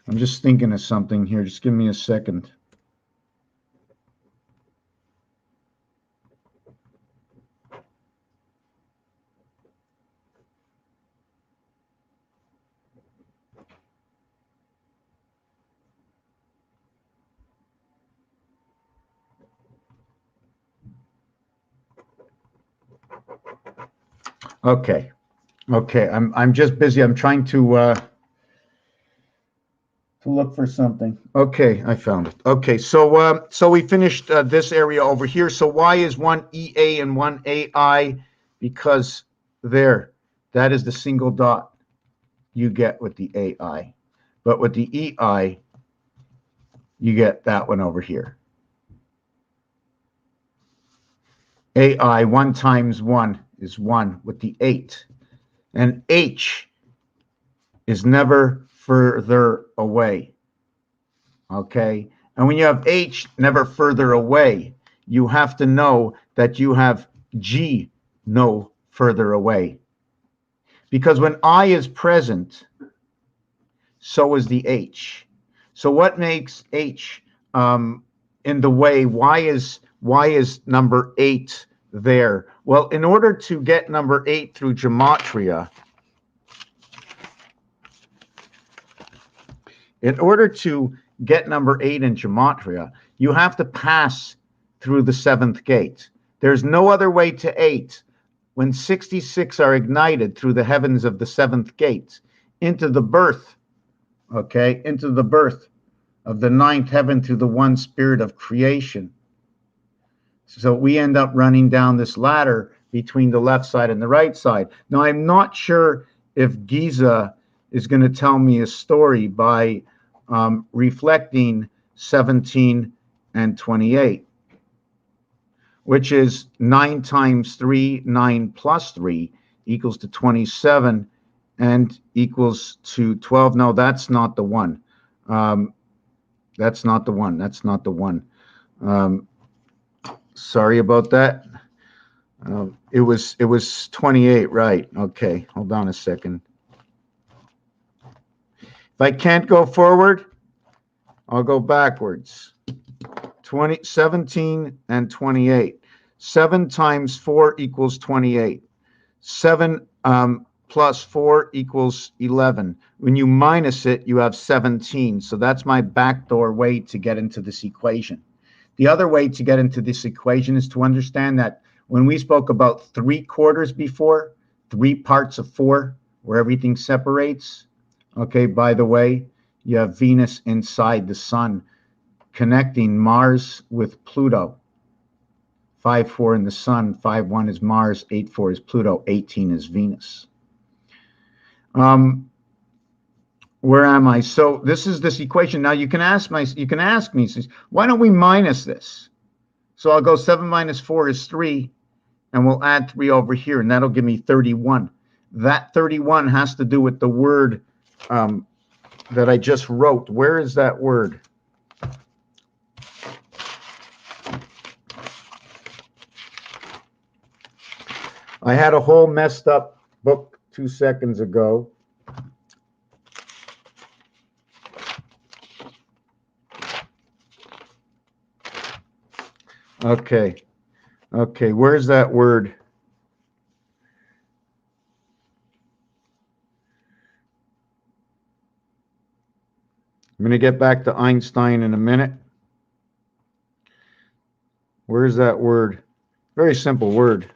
I'm just thinking of something here. Just give me a second. Okay. Okay, I'm just busy. I'm trying to look for something. Okay, I found it. Okay, so so we finished this area over here. So why is one EA and one AI? Because that is the single dot you get with the AI. But with the EI, you get that one over here. AI, 1 times 1 is 1 with the 8. And H is never further away. Okay? And when you have H never further away, you have to know that you have G no further away. Because when I is present, so is the H. So what makes H in the way? Why is number 8 there? Well, in order to get number 8 through gematria, in order to get number 8 in gematria, you have to pass through the 7th gate. There's no other way to 8 when 66 are ignited through the heavens of the 7th gate into the birth, okay, into the birth of the 9th heaven through the one spirit of creation. So we end up running down this ladder between the left side and the right side. Now, I'm not sure if Giza is going to tell me a story by reflecting 17 and 28, which is 9 times 3, 9 plus 3 equals to 27 and equals to 12. No, that's not the one. That's not the one. That's not the one. Sorry about that. It was 28, right? Okay, hold on a second. If I can't go forward, I'll go backwards. 17 and 28. 7 times 4 equals 28. 7 plus 4 equals 11. When you minus it, you have 17. So that's my backdoor way to get into this equation. The other way to get into this equation is to understand that when we spoke about 3/4 before, 3 parts of 4, where everything separates, okay, by the way, you have Venus inside the sun, connecting Mars with Pluto. 5-4 in the sun, 5-1 is Mars, 8-4 is Pluto, 18 is Venus. Where am I? So this is this equation. Now you can ask me, why don't we minus this? So I'll go 7 minus 4 is 3, and we'll add 3 over here, and that'll give me 31. That 31 has to do with the word that I just wrote. Where is that word? I had a whole messed up book 2 seconds ago. Okay, where's that word? I'm going to get back to Einstein in a minute. Where's that word? Very simple word.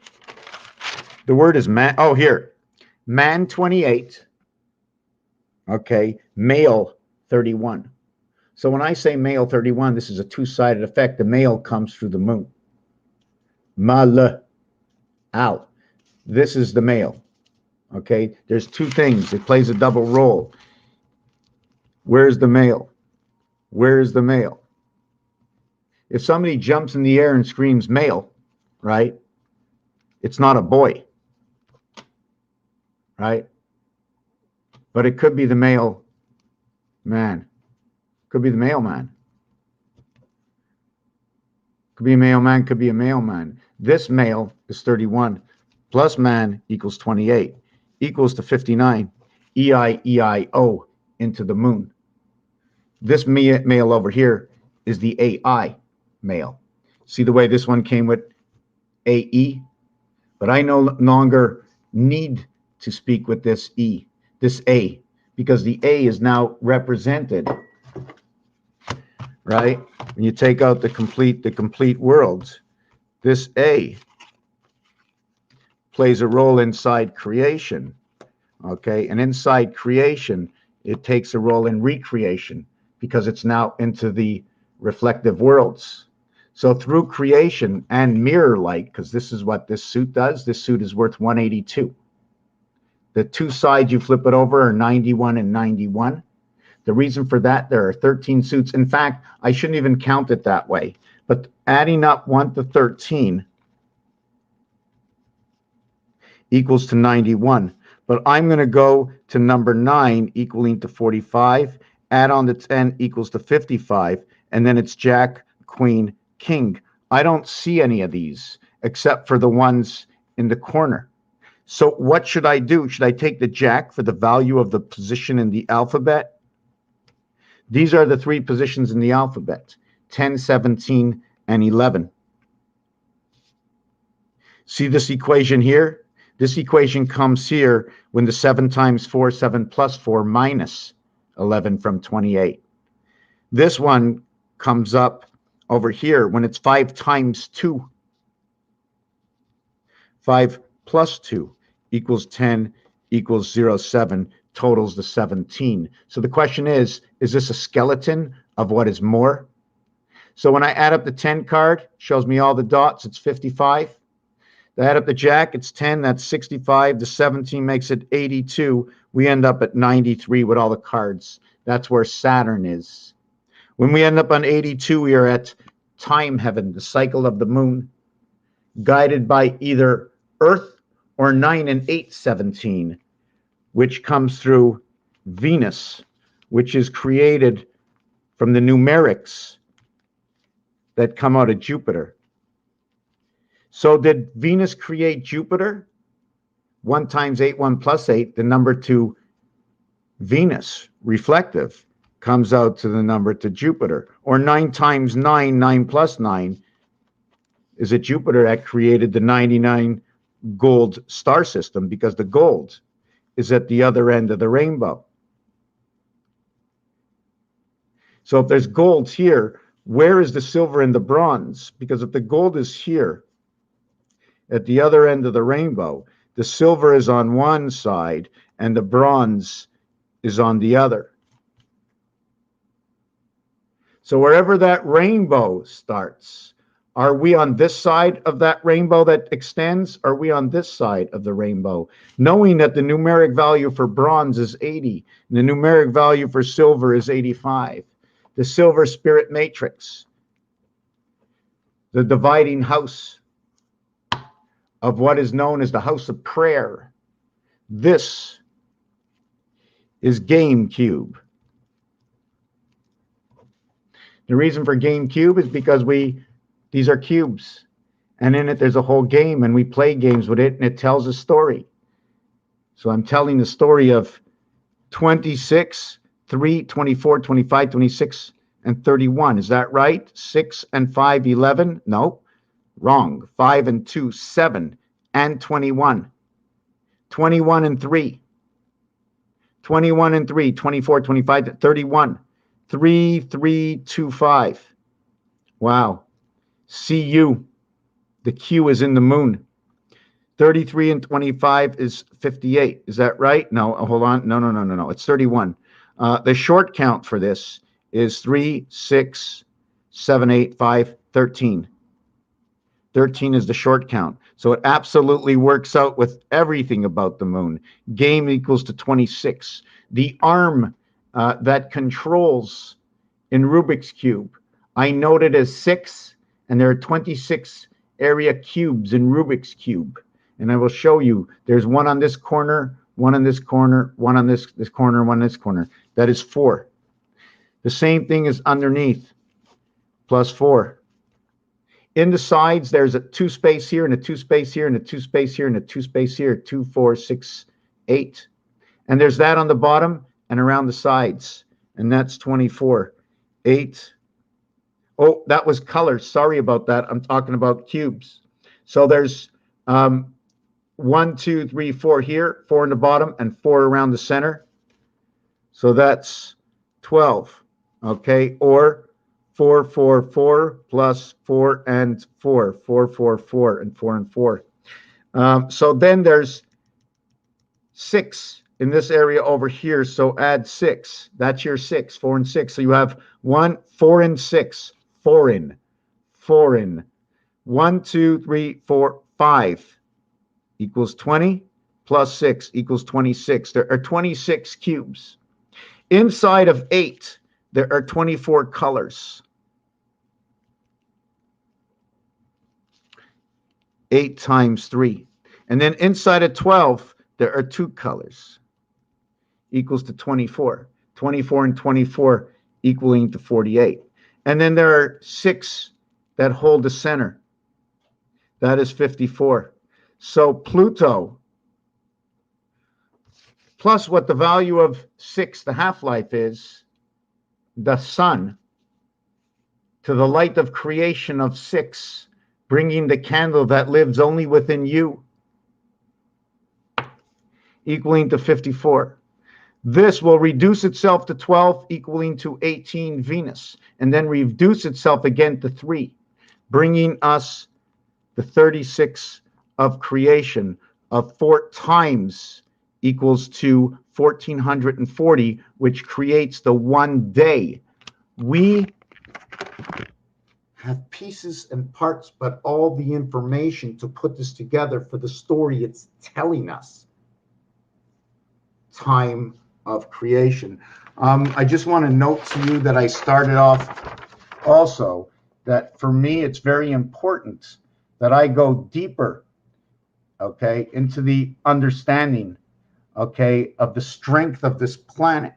The word is man. Oh, here. Man 28. Okay. Male 31. So when I say male 31, this is a two-sided effect. The male comes through the moon. Mal. Al. This is the male. Okay. There's two things. It plays a double role. Where's the male? Where's the male? If somebody jumps in the air and screams male, right? It's not a boy, right? But it could be the male man. Could be the male man. Could be a male man, could be a male man. This male is 31 plus man equals 28 equals to 59. E-I-E-I-O into the moon. This male over here is the AI male. See the way this one came with AE? But I no longer need to speak with this E, this A, because the A is now represented, right? When you take out the complete worlds, this A plays a role inside creation, okay? And inside creation, it takes a role in recreation because it's now into the reflective worlds. So through creation and mirror light, because this is what this suit does, this suit is worth 182. The two sides you flip it over are 91 and 91. The reason for that, there are 13 suits. In fact, I shouldn't even count it that way. But adding up 1 to 13 equals to 91. But I'm going to go to number 9 equaling to 45. Add on the 10 equals to 55. And then it's Jack, Queen, King. I don't see any of these except for the ones in the corner. So what should I do? Should I take the Jack for the value of the position in the alphabet? These are the 3 positions in the alphabet, 10, 17, and 11. See this equation here? This equation comes here when the 7 times 4, 7 plus 4 minus 11 from 28. This one comes up over here when it's 5 times 2. 5 plus 2 equals 10 equals 07, totals the 17. So the question is this a skeleton of what is more? So when I add up the 10 card, shows me all the dots, it's 55. I add up the Jack, it's 10, that's 65. The 17 makes it 82. We end up at 93 with all the cards. That's where Saturn is. When we end up on 82, we are at time heaven, the cycle of the moon, guided by either Earth or 9 and 8, 17, which comes through Venus, which is created from the numerics that come out of Jupiter. So did Venus create Jupiter? 1 times 8, 1 plus 8, the number to Venus, reflective, comes out to the number to Jupiter. Or 9 times 9, 9 plus 9, is it Jupiter that created the 99 gold star system, because the gold is at the other end of the rainbow. So if there's gold here, where is the silver and the bronze? Because if the gold is here at the other end of the rainbow, the silver is on one side and the bronze is on the other. So wherever that rainbow starts, are we on this side of that rainbow that extends? Or are we on this side of the rainbow? Knowing that the numeric value for bronze is 80, and the numeric value for silver is 85. The silver spirit matrix, the dividing house of what is known as the house of prayer. This is Game Cube. The reason for Game Cube is because these are cubes, and in it there's a whole game, and we play games with it, and it tells a story. So I'm telling the story of 26, 3, 24, 25, 26, and 31. Is that right? 6 and 5, 11? No, wrong. 5 and 2, 7, and 21. 21 and 3. 21 and 3, 24, 25, 31. 3, 3, 2, 5. Wow. CU. The Q is in the moon. 33 and 25 is 58. Is that right? No, hold on. No. It's 31. The short count for this is 3, 6, 7, 8, 5, 13. 13 is the short count. So it absolutely works out with everything about the moon. Game equals to 26. The arm that controls in Rubik's Cube, I noted as 6, and there are 26 area cubes in Rubik's Cube. And I will show you, there's one on this corner, one on this corner, one on this corner, one on this corner. That is 4. The same thing is underneath, plus 4. In the sides, there's a 2 space here, and a 2 space here, and a 2 space here, and a 2 space here, 2, 4, 6, 8. And there's that on the bottom and around the sides, and that's 24. 8. Oh, that was colors. Sorry about that. I'm talking about cubes. So there's 1, 2, 3, 4 here, 4 in the bottom, and 4 around the center. So that's 12. Okay, or 4, 4, 4 plus 4 and 4. 4, 4, 4, and 4 and 4. So then there's 6 in this area over here. So add 6. That's your 6. 4 and 6. So you have 1, 4 and 6. 4 in. 1, 2, 3, 4, 5 equals 20 plus 6 equals 26. There are 26 cubes. Inside of 8, there are 24 colors. 8 times 3. And then inside of 12, there are 2 colors. Equals to 24. 24 and 24 equaling to 48. And then there are 6 that hold the center. That is 54. So Pluto, plus what the value of 6, the half-life is, the sun, to the light of creation of 6, bringing the candle that lives only within you, equaling to 54. This will reduce itself to 12, equaling to 18 Venus, and then reduce itself again to 3, bringing us the 36 of creation of 4 times equals to 1440, which creates the 1 day. We have pieces and parts, but all the information to put this together for the story it's telling us. Time of creation. I just want to note to you that I started off also that for me it's very important that I go deeper, okay, into the understanding, okay, of the strength of this planet.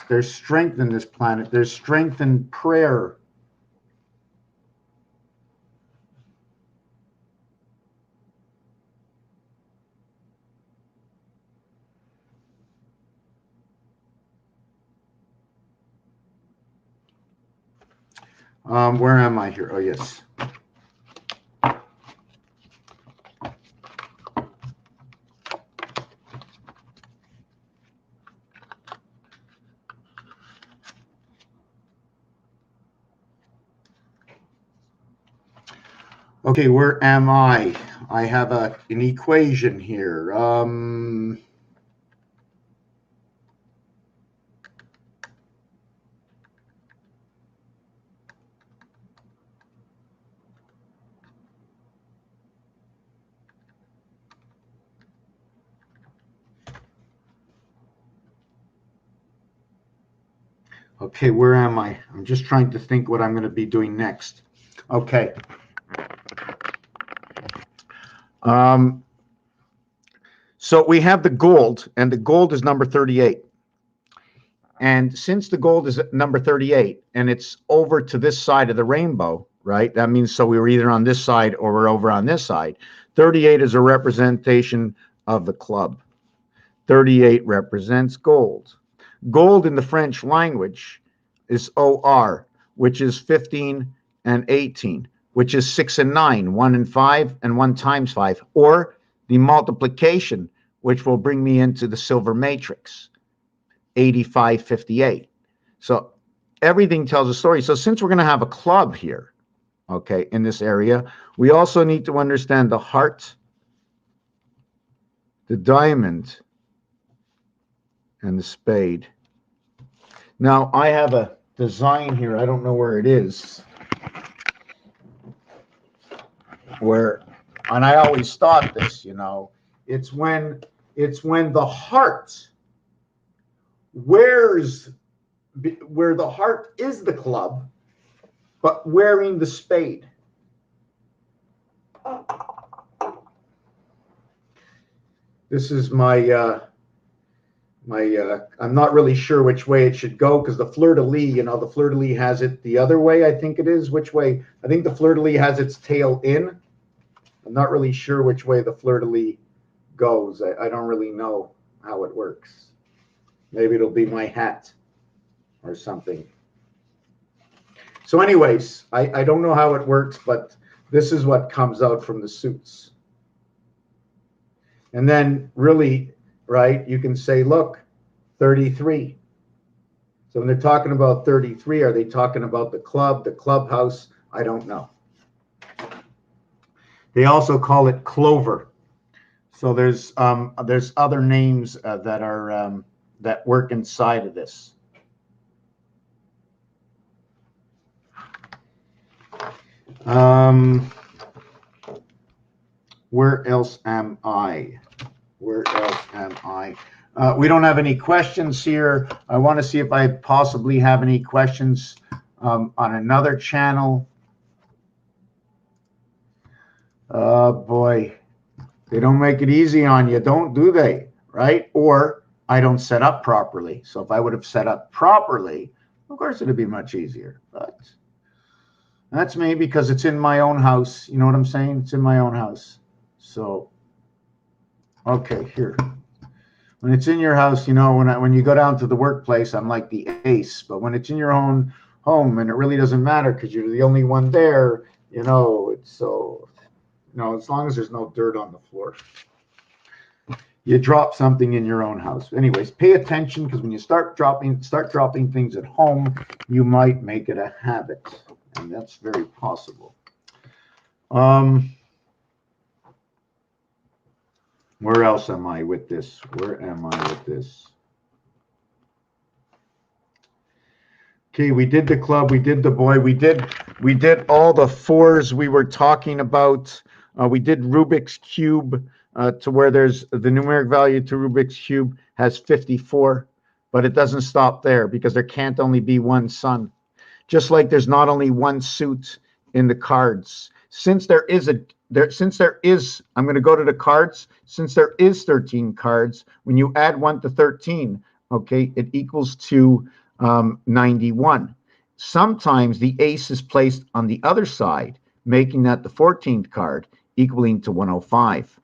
There's strength in this planet. There's strength in prayer. Where am I here? Oh, yes. Okay, where am I? I have an equation here. Okay, where am I? I'm just trying to think what I'm going to be doing next. Okay. So we have the gold, and the gold is number 38. And since the gold is number 38, and it's over to this side of the rainbow, right? That means so we were either on this side or we're over on this side. 38 is a representation of the club. 38 represents gold. Gold in the French language is OR, which is 15 and 18, which is 6 and 9, 1 and 5, and 1 times 5, or the multiplication, which will bring me into the silver matrix, 8558. So everything tells a story. So since we're going to have a club here, okay, in this area, we also need to understand the heart, the diamond, and the spade. Now, I have a design here. I don't know where it is. And I always thought this, you know, it's when the heart wears, where the heart is the club, but wearing the spade. This is my I'm not really sure which way it should go, because the fleur-de-lis, you know, the fleur-de-lis has it the other way, I think it is. Which way? I think the fleur-de-lis has its tail in. I'm not really sure which way the fleur-de-lis goes. I don't really know how it works. Maybe it'll be my hat or something. So anyways, I don't know how it works, but this is what comes out from the suits. And then really, right, you can say, look, 33. So when they're talking about 33, are they talking about the club, the clubhouse? I don't know. They also call it clover. So there's other names that are that work inside of this. Where else am I? Where else am I? We don't have any questions here. I want to see if I possibly have any questions on another channel. Oh boy, they don't make it easy on you, don't do they? Right? Or I don't set up properly. So if I would have set up properly, of course it'd be much easier. But that's me, because it's in my own house. You know what I'm saying? It's in my own house. So, okay, here. When it's in your house, you know, when you go down to the workplace, I'm like the ace. But when it's in your own home, and it really doesn't matter because you're the only one there, you know, it's so, you know, as long as there's no dirt on the floor. You drop something in your own house. Anyways, pay attention, because when you start dropping things at home, you might make it a habit, and that's very possible. Where else am I with this? Where am I with this? Okay, we did the club, we did the boy, we did all the fours we were talking about. We did Rubik's Cube, to where there's the numeric value to Rubik's Cube has 54, but it doesn't stop there, because there can't only be one sun. Just like there's not only one suit in the cards. Since there is, I'm going to go to the cards. Since there is 13 cards, when you add 1 to 13, okay, it equals to 91. Sometimes the ace is placed on the other side, making that the 14th card, equaling to 105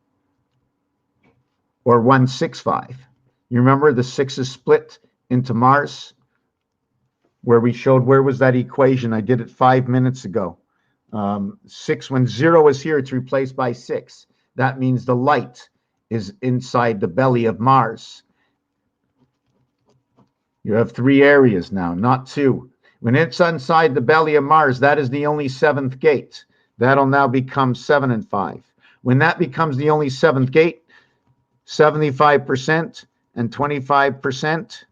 or 165. You remember the 6 is split into Mars? where we showed where was that equation. I did it 5 minutes ago. 6, when 0 is here, it's replaced by 6. That means the light is inside the belly of Mars. You have 3 areas now, not 2. When it's inside the belly of Mars, that is the only 7th gate. That'll now become 7 and 5. When that becomes the only 7th gate, 75% and 25%,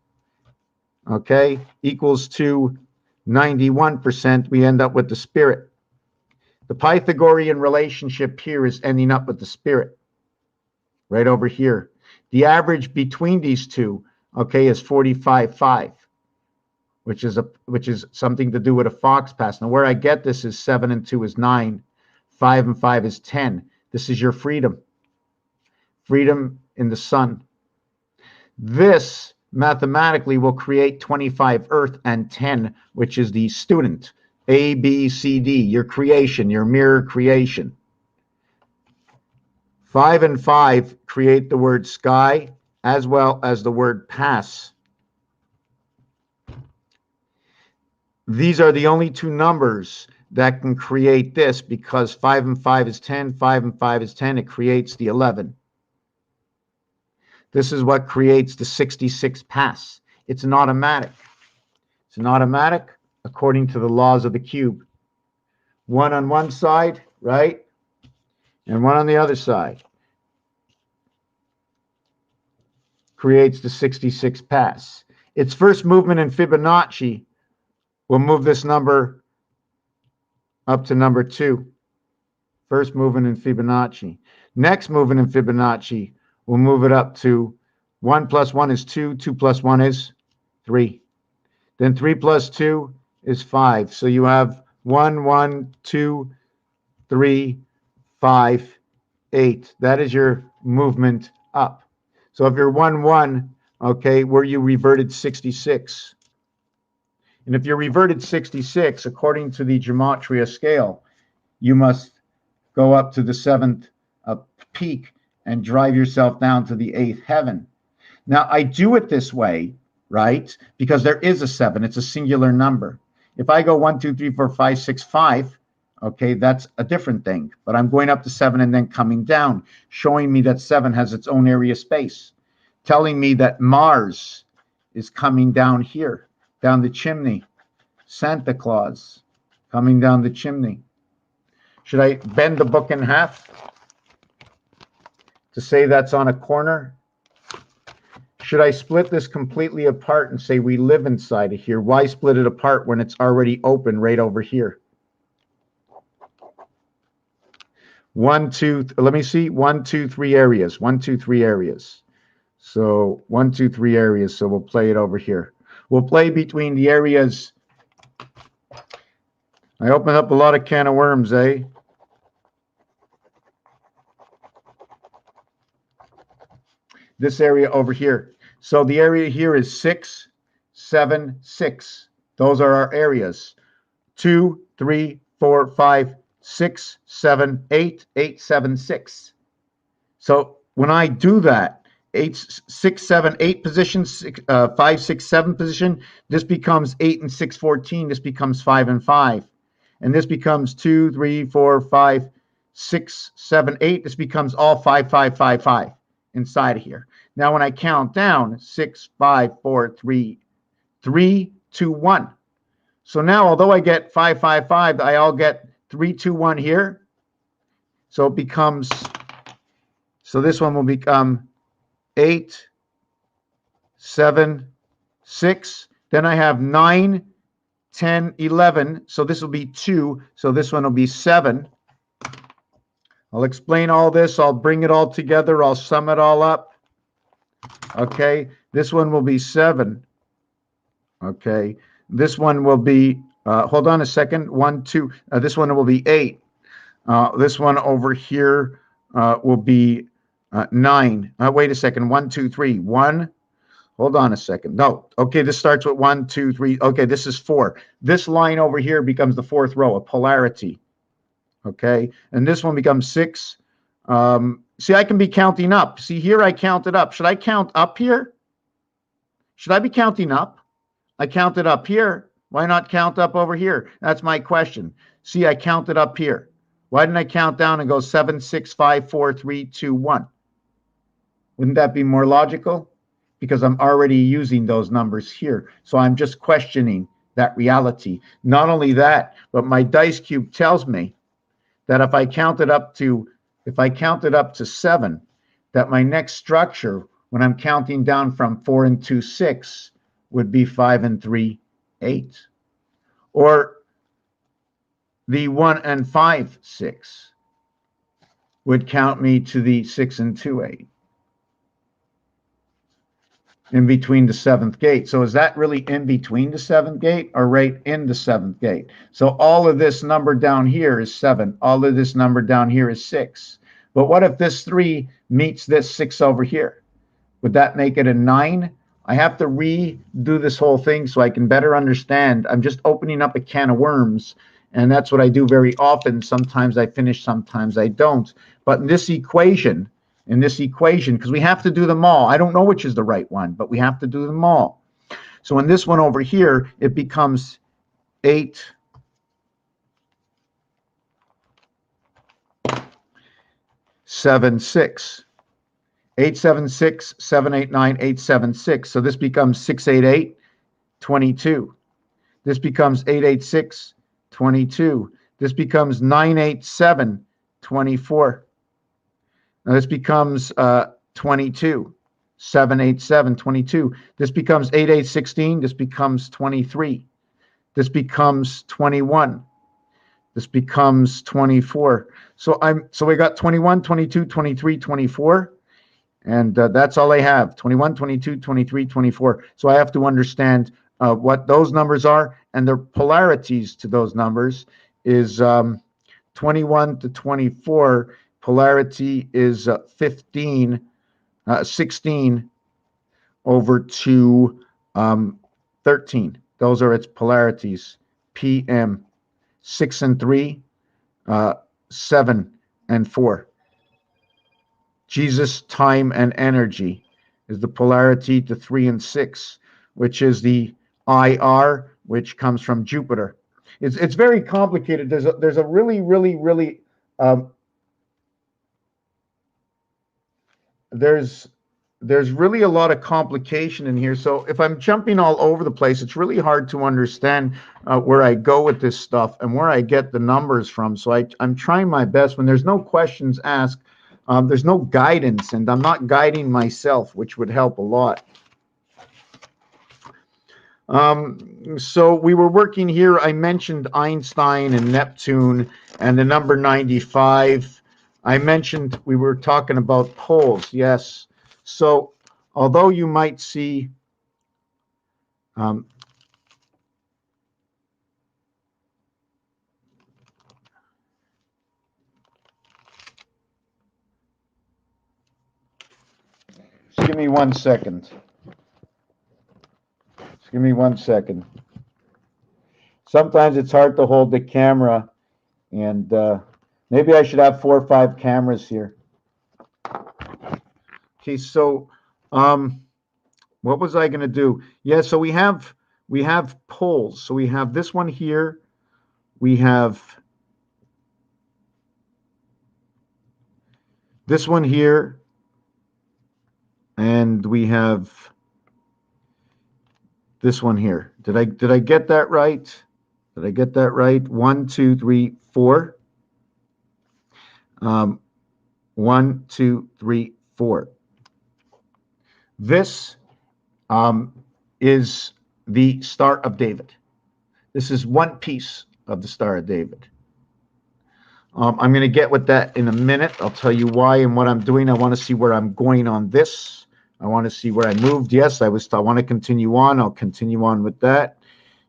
okay, equals to 91%. We end up with the spirit. The Pythagorean relationship here is ending up with the spirit right over here. The average between these two, okay, is 45.5, which is something to do with a fox pass. Now, where I get this is 7 and 2 is 9, 5 and 5 is 10. This is your freedom. Freedom in the sun. This mathematically will create 25 Earth and 10, which is the student. A, B, C, D, your creation, your mirror creation. 5 and 5 create the word sky as well as the word pass. These are the only two numbers that can create this, because 5 and 5 is 10, 5 and 5 is 10, it creates the 11. This is what creates the 66 pass. It's an automatic. It's an automatic according to the laws of the cube. 1 on one side, right? And 1 on the other side. Creates the 66 pass. Its first movement in Fibonacci will move this number up to number 2. First movement in Fibonacci. Next movement in Fibonacci will move it up to 1 plus 1 is 2, 2 plus 1 is 3. Then 3 plus 2 is 5. So you have 1, 1, 2, 3, 5, 8. That is your movement up. So if you're 1, 1, okay, where you reverted 66. And if you're reverted 66, according to the gematria scale, you must go up to the 7th peak and drive yourself down to the 8th heaven. Now, I do it this way, right? Because there is a 7. It's a singular number. If I go 1, 2, 3, 4, 5, 6, 5, okay, that's a different thing. But I'm going up to 7 and then coming down, showing me that 7 has its own area space, telling me that Mars is coming down here, down the chimney. Santa Claus coming down the chimney. Should I bend the book in half to say that's on a corner? Should I split this completely apart and say we live inside of here? Why split it apart when it's already open right over here? 1, 2, let me see. 1, 2, 3 areas. 1, 2, 3 areas. So 1, 2, 3 areas. So we'll play it over here. We'll play between the areas. I opened up a lot of can of worms, eh? This area over here. So the area here is 6, 7, 6. Those are our areas. 2, 3, 4, 5, 6, 7, 8, 8, 7, 6. So when I do that, 8, 6, 7, 8 positions, 5, 6, 7 position, this becomes 8 and 6, 14. This becomes 5 and 5. And this becomes 2, 3, 4, 5, 6, 7, 8. This becomes all 5, 5, 5, 5 inside of here. Now, when I count down, 6, 5, 4, 3, 3, 2, 1. So now, although I get 5, 5, 5, I all get 3, 2, 1 here. So it becomes, so this one will become 8, 7, 6. Then I have 9, 10, 11. So this will be 2. So this one will be 7. I'll explain all this. I'll bring it all together. I'll sum it all up. Okay. This one will be 7. Okay. This one will be, hold on a second. 1, 2. This one will be 8. This one over here will be 9. Wait a second. 1, 2, 3. 1. Hold on a second. No. Okay, this starts with 1, 2, 3. Okay, this is 4. This line over here becomes the 4th row, a polarity. Okay, and this one becomes 6. See, I can be counting up. See, here I counted up. Should I count up here? Should I be counting up? I counted up here. Why not count up over here? That's my question. See, I counted up here. Why didn't I count down and go 7, 6, 5, 4, 3, 2, 1? Wouldn't that be more logical? Because I'm already using those numbers here. So I'm just questioning that reality. Not only that, but my dice cube tells me that if I counted up to 7, that my next structure, when I'm counting down from 4 and 2, 6, would be 5 and 3, 8. Or the 1 and 5, 6 would count me to the 6 and 2, 8. In between the 7th gate. So is that really in between the 7th gate or right in the 7th gate? So all of this number down here is 7. All of this number down here is 6. But what if this 3 meets this 6 over here? Would that make it a 9? I have to redo this whole thing so I can better understand. I'm just opening up a can of worms, and that's what I do very often. Sometimes I finish, sometimes I don't. But in this equation, because we have to do them all. I don't know which is the right one, but we have to do them all. So in this one over here, it becomes 8, 7, 6. 8, 7, 6, 7, 8, 9, 8, 7, 6. So this becomes 6, 8, 8, 22. This becomes 8, 8, 6, 22. This becomes 9, 8, 7, 24. Now this becomes 22. 7, 8, 7, 22. This becomes 8, 8, 16. This becomes 23. This becomes 21. This becomes 24. So we got 21, 22, 23, 24. And that's all I have. 21, 22, 23, 24. So I have to understand what those numbers are, and their polarities to those numbers is 21 to 24. Polarity is 16 over to 13. Those are its polarities. PM, 6 and 3, 7 and 4. Jesus, time, and energy is the polarity to 3 and 6, which is the IR, which comes from Jupiter. It's very complicated. There's a really there's really a lot of complication in here. So if I'm jumping all over the place, it's really hard to understand where I go with this stuff and where I get the numbers from. So I'm trying my best. When there's no questions asked, there's no guidance, and I'm not guiding myself, which would help a lot. So we were working here. I mentioned Einstein and Neptune and the number 95. I mentioned we were talking about poles. Yes. So although you might see just give me 1 second. Just give me 1 second. Sometimes it's hard to hold the camera, and maybe I should have 4 or 5 cameras here. Okay, so what was I going to do? Yeah, so we have poles. So we have this one here. We have this one here. And we have this one here. Did I get that right? Did I get that right? 1, 2, 3, 4. 1, 2, 3, 4. This is the Star of David. This is one piece of the Star of David. I'm going to get with that in a minute. I'll tell you why and what I'm doing. I want to see where I'm going on this. I want to see where I moved. Yes, I want to continue on. I'll continue on with that.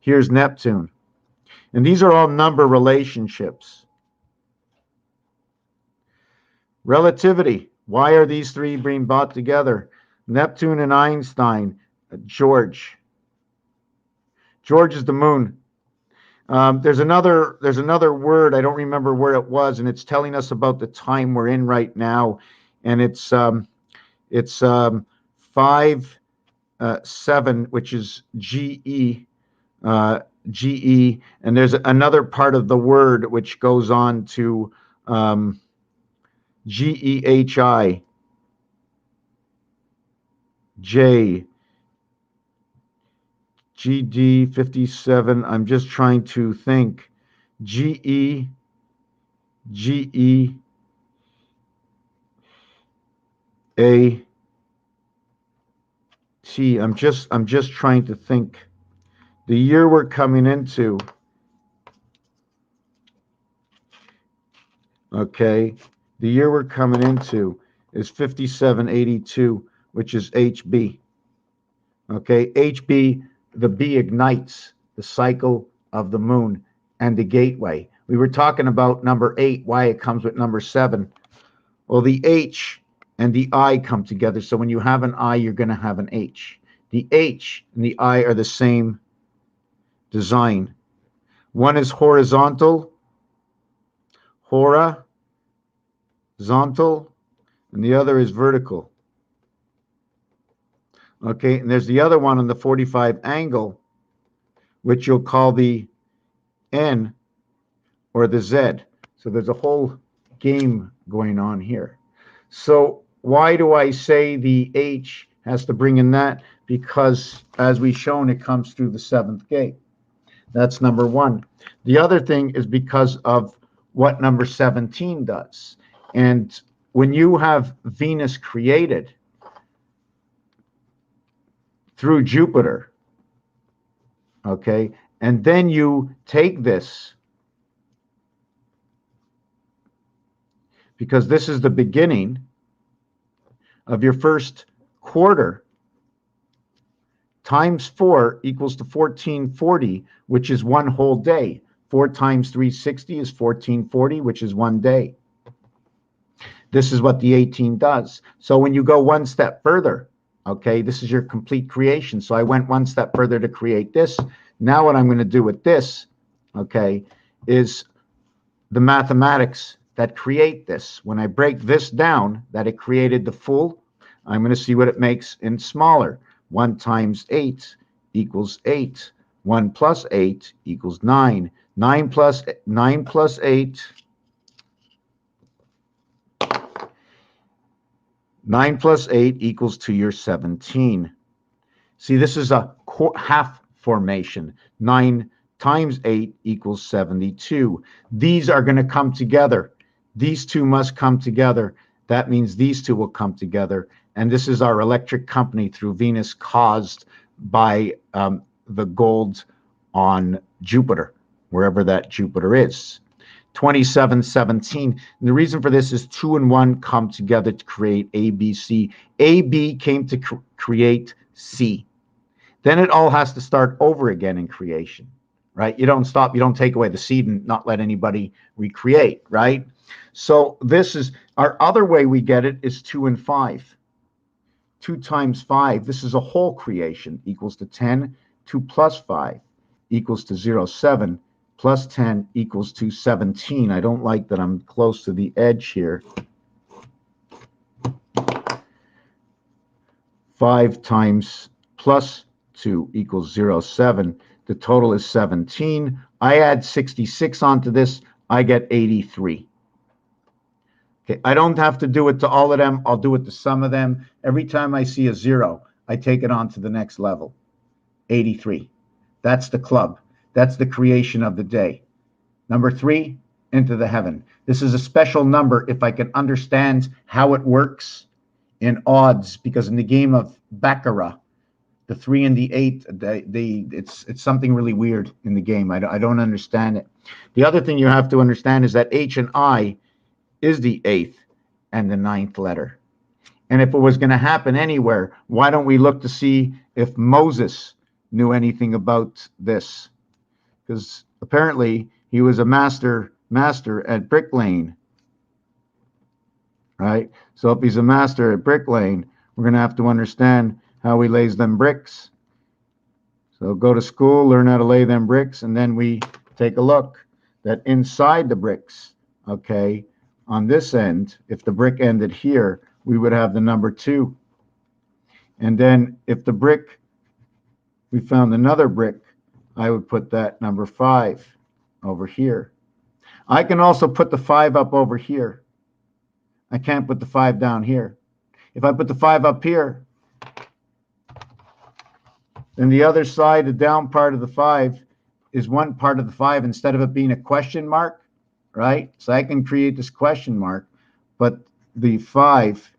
Here's Neptune. And these are all number relationships. Relativity. Why are these three being brought together? Neptune and Einstein. George. George is the moon. There's another word. I don't remember where it was, and it's telling us about the time we're in right now. And it's 5, 7, which is GE. GE, and there's another part of the word which goes on to GEHI, J, GD 57. I'm just trying to think. GE, GE, A, T. I'm just trying to think. The year we're coming into, okay, the year we're coming into is 5782, which is HB. Okay, HB, the B ignites the cycle of the moon and the gateway. We were talking about number 8, why it comes with number 7. Well, the H and the I come together. So when you have an I, you're going to have an H. The H and the I are the same design. One is horizontal, horizontal, and the other is vertical. Okay, and there's the other one on the 45 angle, which you'll call the N or the Z. So there's a whole game going on here. So why do I say the H has to bring in that? Because as we've shown, it comes through the 7th gate. That's number 1. The other thing is because of what number 17 does. And when you have Venus created through Jupiter, okay, and then you take this, because this is the beginning of your first quarter, times 4 equals to 1440, which is one whole day. 4 times 360 is 1440, which is one day. This is what the 18 does. So when you go one step further, okay, this is your complete creation. So I went one step further to create this. Now what I'm going to do with this, okay, is the mathematics that create this. When I break this down, that it created the full, I'm going to see what it makes in smaller. 1 times 8 equals 8. 1 plus 8 equals 9. 9 plus 8. 9 plus 8 equals to your 17. See, this is a half formation. 9 times 8 equals 72. These are going to come together. These two must come together. That means these two will come together. And this is our electric company through Venus caused by the gold on Jupiter, wherever that Jupiter is. 2717. And the reason for this is 2 and 1 come together to create ABC. AB came to create C. Then it all has to start over again in creation, right? You don't stop, you don't take away the seed and not let anybody recreate, right? So this is our other way we get it is 2 and 5. 2 times 5, this is a whole creation, equals to 10. 2 plus 5 equals to 0. 7 plus 10 equals to 17. I don't like that I'm close to the edge here. 5 times plus 2 equals 0. 7. The total is 17. I add 66 onto this. I get 83. Okay, I don't have to do it to all of them. I'll do it to some of them. Every time I see a 0, I take it on to the next level. 83. That's the club. That's the creation of the day. Number 3, into the heaven. This is a special number if I can understand how it works in odds, because in the game of Baccarat, the 3 and the 8, it's something really weird in the game. I don't understand it. The other thing you have to understand is that H and I is the 8th and the 9th letter. And if it was going to happen anywhere, why don't we look to see if Moses knew anything about this? Because apparently he was a master at Brick Lane, right? So if he's a master at Brick Lane, we're going to have to understand how he lays them bricks. So go to school, learn how to lay them bricks, and then we take a look that inside the bricks, okay, on this end, if the brick ended here, we would have the number 2. And then if the brick, we found another brick I would put that number 5 over here. I can also put the 5 up over here. I can't put the 5 down here. If I put the 5 up here, then the other side, the down part of the 5, is one part of the 5 instead of it being a question mark, right? So I can create this question mark, but the 5,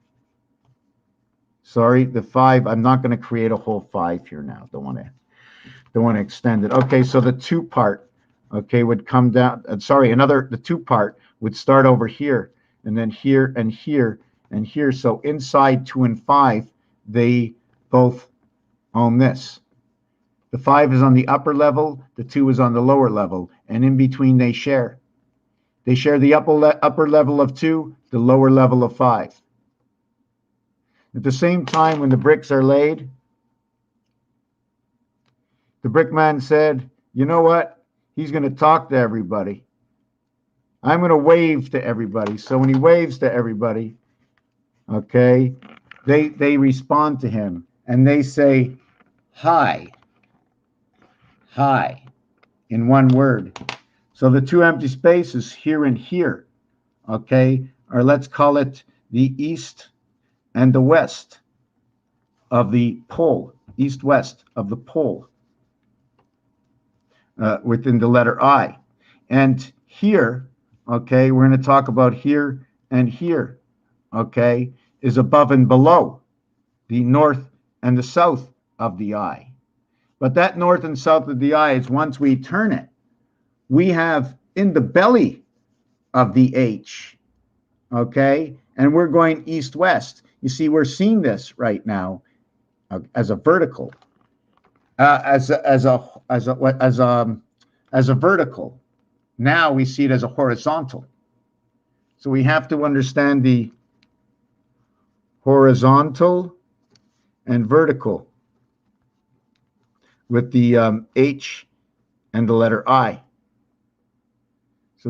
I'm not going to create a whole 5 here now. Don't want to extend it. Okay, so the 2 part, okay, would come down. The 2 part would start over here, and then here and here and here. So inside 2 and 5, they both own this. The 5 is on the upper level, the 2 is on the lower level, and in between they share. They share the upper level of 2, the lower level of 5. At the same time, when the bricks are laid, the brickman said, you know what? He's going to talk to everybody. I'm going to wave to everybody. So when he waves to everybody, okay, they respond to him, and they say, hi. Hi, in one word. So the 2 empty spaces here and here, okay, or let's call it the east and the west of the pole, east-west of the pole, within the letter I. And here, okay, we're going to talk about here and here, okay, is above and below the north and the south of the I. But that north and south of the I is once we turn it, we have in the belly of the H, okay? And we're going east-west. You see, we're seeing this right now as a vertical, as a vertical. Now we see it as a horizontal. So we have to understand the horizontal and vertical with the H and the letter I. So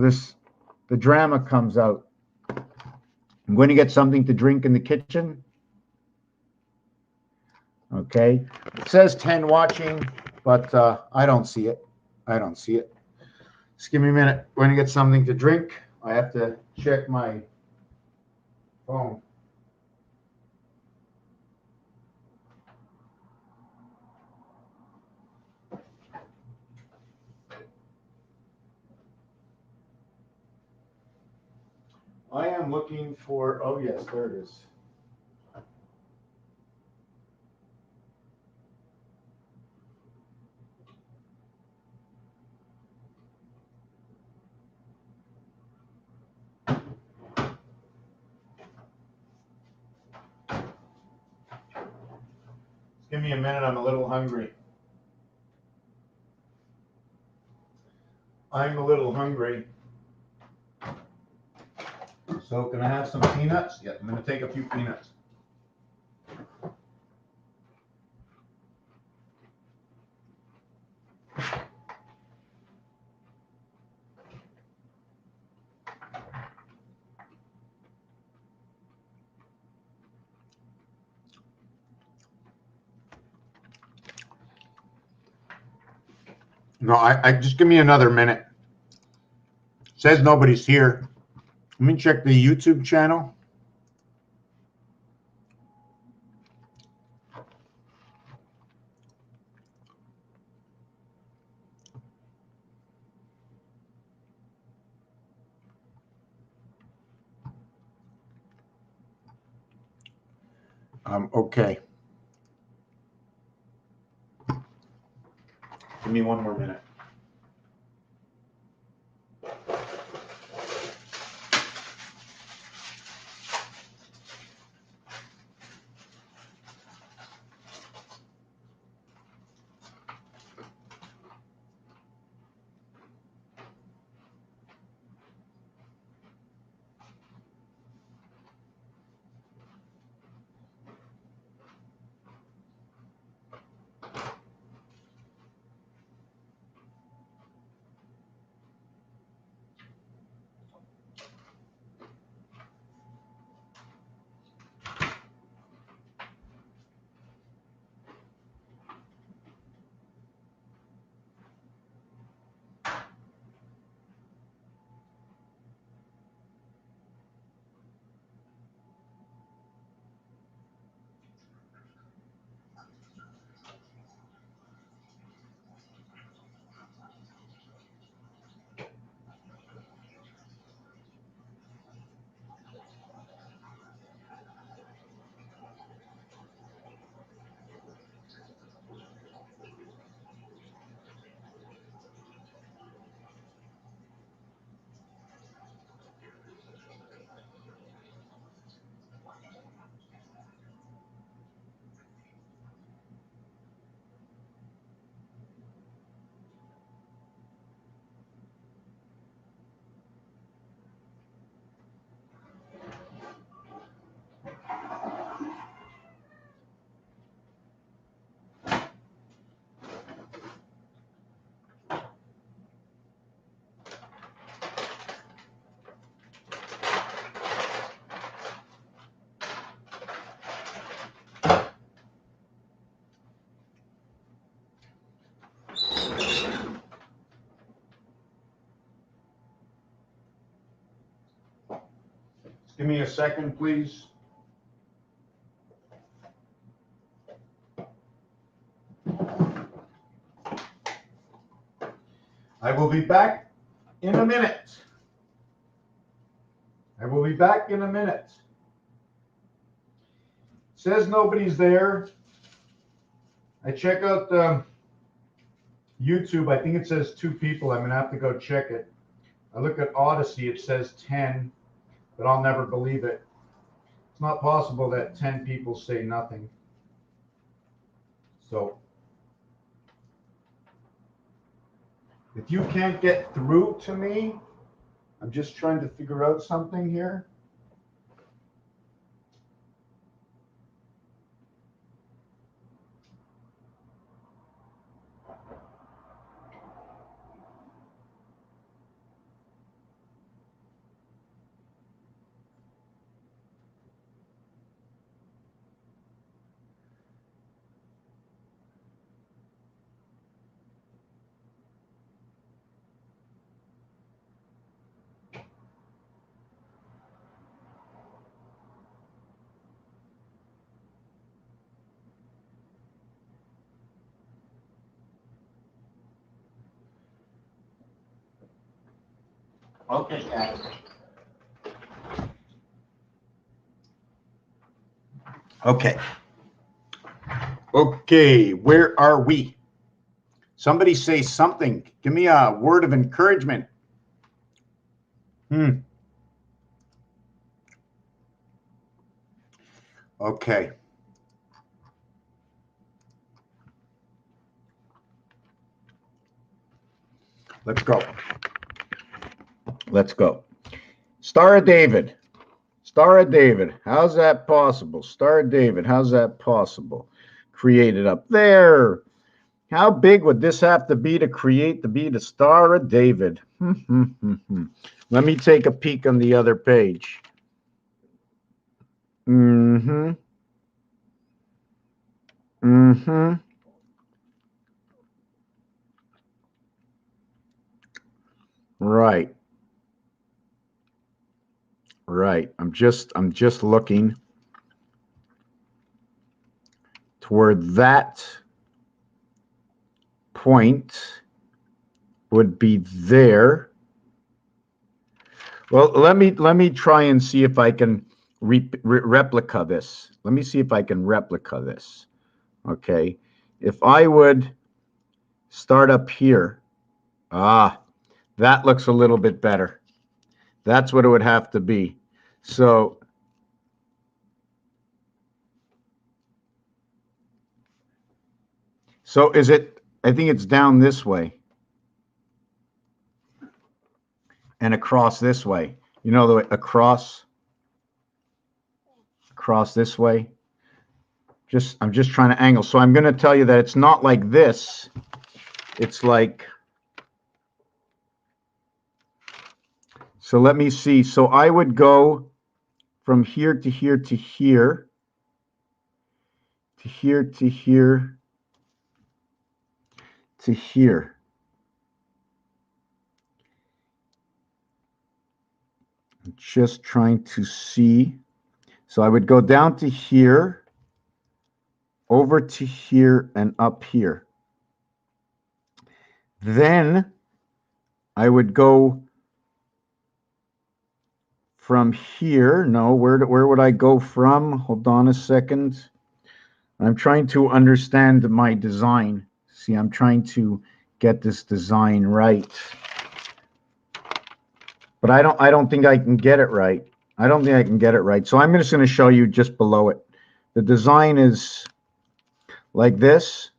the drama comes out. I'm going to get something to drink in the kitchen. Okay. It says 10 watching, but I don't see it. I don't see it. Just give me a minute. I'm going to get something to drink. I have to check my phone. I am looking for, oh yes, there it is. Give me a minute, I'm a little hungry. I'm a little hungry. So can I have some peanuts? Yeah, I'm going to take a few peanuts. No, I just give me another minute. It says nobody's here. Let me check the YouTube channel. Okay. Give me one more minute. me a second, please. I will be back in a minute. I will be back in a minute. Says nobody's there. I check out YouTube. I think it says 2 people. I'm going to have to go check it. I look at Odyssey. It says 10, but I'll never believe it. It's not possible that 10 people say nothing. So if you can't get through to me, I'm just trying to figure out something here. Okay, guys. Okay. Okay, where are we? Somebody say something. Give me a word of encouragement. Okay. Let's go. Let's go. Star of David. Star of David. How's that possible? Star of David. How's that possible? Created up there. How big would this have to be be the Star of David? Let me take a peek on the other page. Right. Right. I'm just looking toward that point would be there. Well, let me try and see if I can replica this. Let me see if I can replica this. Okay. If I would start up here, that looks a little bit better. That's what it would have to be. So is it, I think it's down this way and across this way. You know, the way across this way. I'm just trying to angle. So I'm going to tell you that it's not like this. It's like, so let me see. So I would go from here to here to here, to here to here, to here. I'm just trying to see. So I would go down to here, over to here, and up here. Then I would go from here. No, where would I go from? Hold on a second. I'm trying to understand my design. See, I'm trying to get this design right. But I don't think I can get it right. I don't think I can get it right. So I'm just going to show you just below it. The design is like this.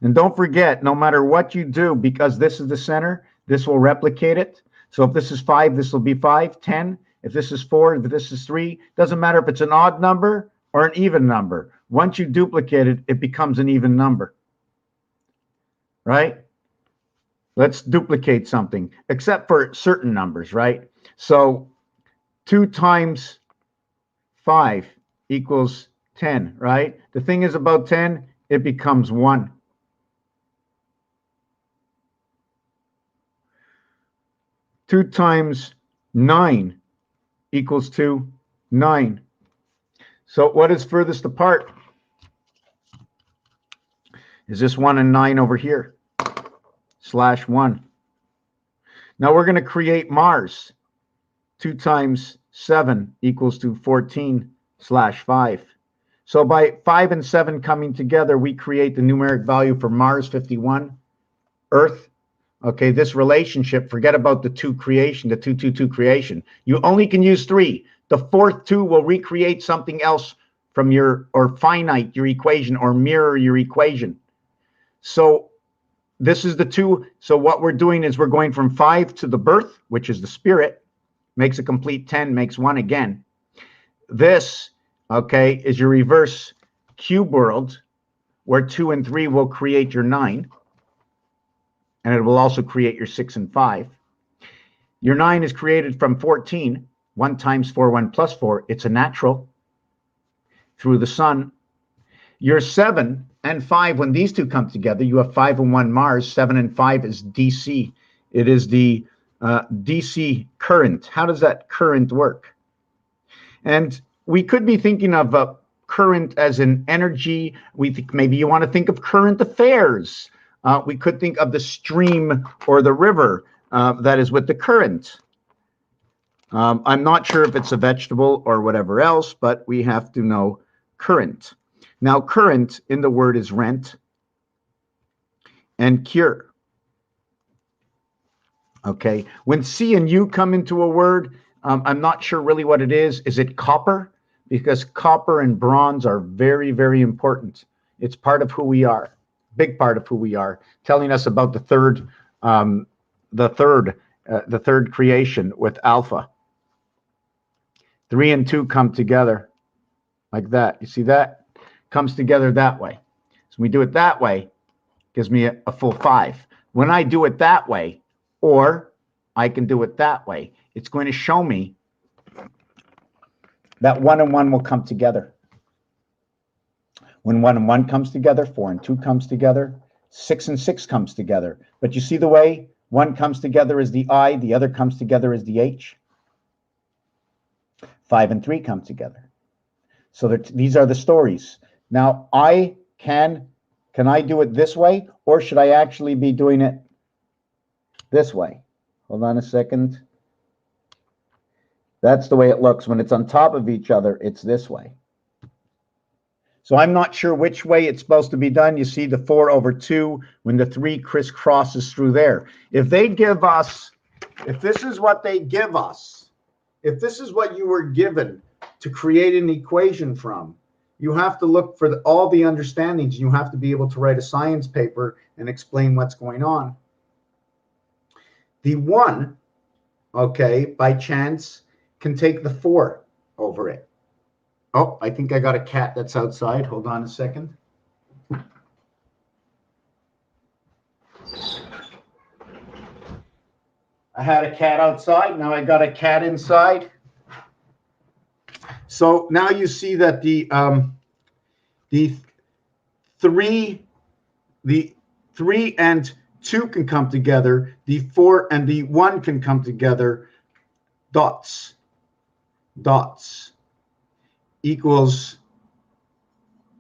And don't forget, no matter what you do, because this is the center, this will replicate it. So if this is 5, this will be 5, 10. If this is 4, if this is 3, doesn't matter if it's an odd number or an even number. Once you duplicate it, it becomes an even number. Right? Let's duplicate something, except for certain numbers, right? So 2 times 5 equals 10, right? The thing is about 10, it becomes 1. 2 times 9 equals to 9. So what is furthest apart? Is this 1 and 9 over here? Slash 1. Now we're going to create Mars. 2 times 7 equals to 14 slash 5. So by 5 and 7 coming together, we create the numeric value for Mars, 51, Earth. Okay, this relationship, forget about the 2 creation, the 2, 2, 2 creation. You only can use 3. The fourth 2 will recreate something else from your, or finite your equation, or mirror your equation. So this is the 2. So what we're doing is we're going from 5 to the birth, which is the spirit, makes a complete 10, makes 1 again. This, okay, is your reverse cube world, where 2 and 3 will create your 9. And it will also create your 6 and 5. Your 9 is created from 14. 1 times 4, 1 plus 4. It's a natural through the sun. Your 7 and 5, when these two come together, you have 5 and 1 Mars. 7 and 5 is DC. It is the DC current. How does that current work? And we could be thinking of a current as an energy. We think maybe you want to think of current affairs. We could think of the stream or the river that is with the current. I'm not sure if it's a vegetable or whatever else, but we have to know current. Now, current in the word is rent and cure. Okay, when C and U come into a word, I'm not sure really what it is. Is it copper? Because copper and bronze are very, very important. It's part of who we are, big part of who we are, telling us about the third creation with alpha. 3 and 2 come together like that. You see that? Comes together that way. So we do it that way, gives me a full 5. When I do it that way, or I can do it that way, it's going to show me that 1 and 1 will come together. When 1 and 1 comes together, 4 and 2 comes together, 6 and 6 comes together. But you see the way one comes together as the I, the other comes together as the H. 5 and 3 come together. So these are the stories. Now, can I do it this way, or should I actually be doing it this way? Hold on a second. That's the way it looks. When it's on top of each other, it's this way. So I'm not sure which way it's supposed to be done. You see the 4 over 2 when the 3 crisscrosses through there. If they give us, if this is what they give us, if this is what you were given to create an equation from, you have to look for all the understandings. You have to be able to write a science paper and explain what's going on. The 1, okay, by chance, can take the 4 over it. Oh, I think I got a cat that's outside. Hold on a second. I had a cat outside. Now I got a cat inside. So now you see that the 3 and 2 can come together. The 4 and the 1 can come together. Dots equals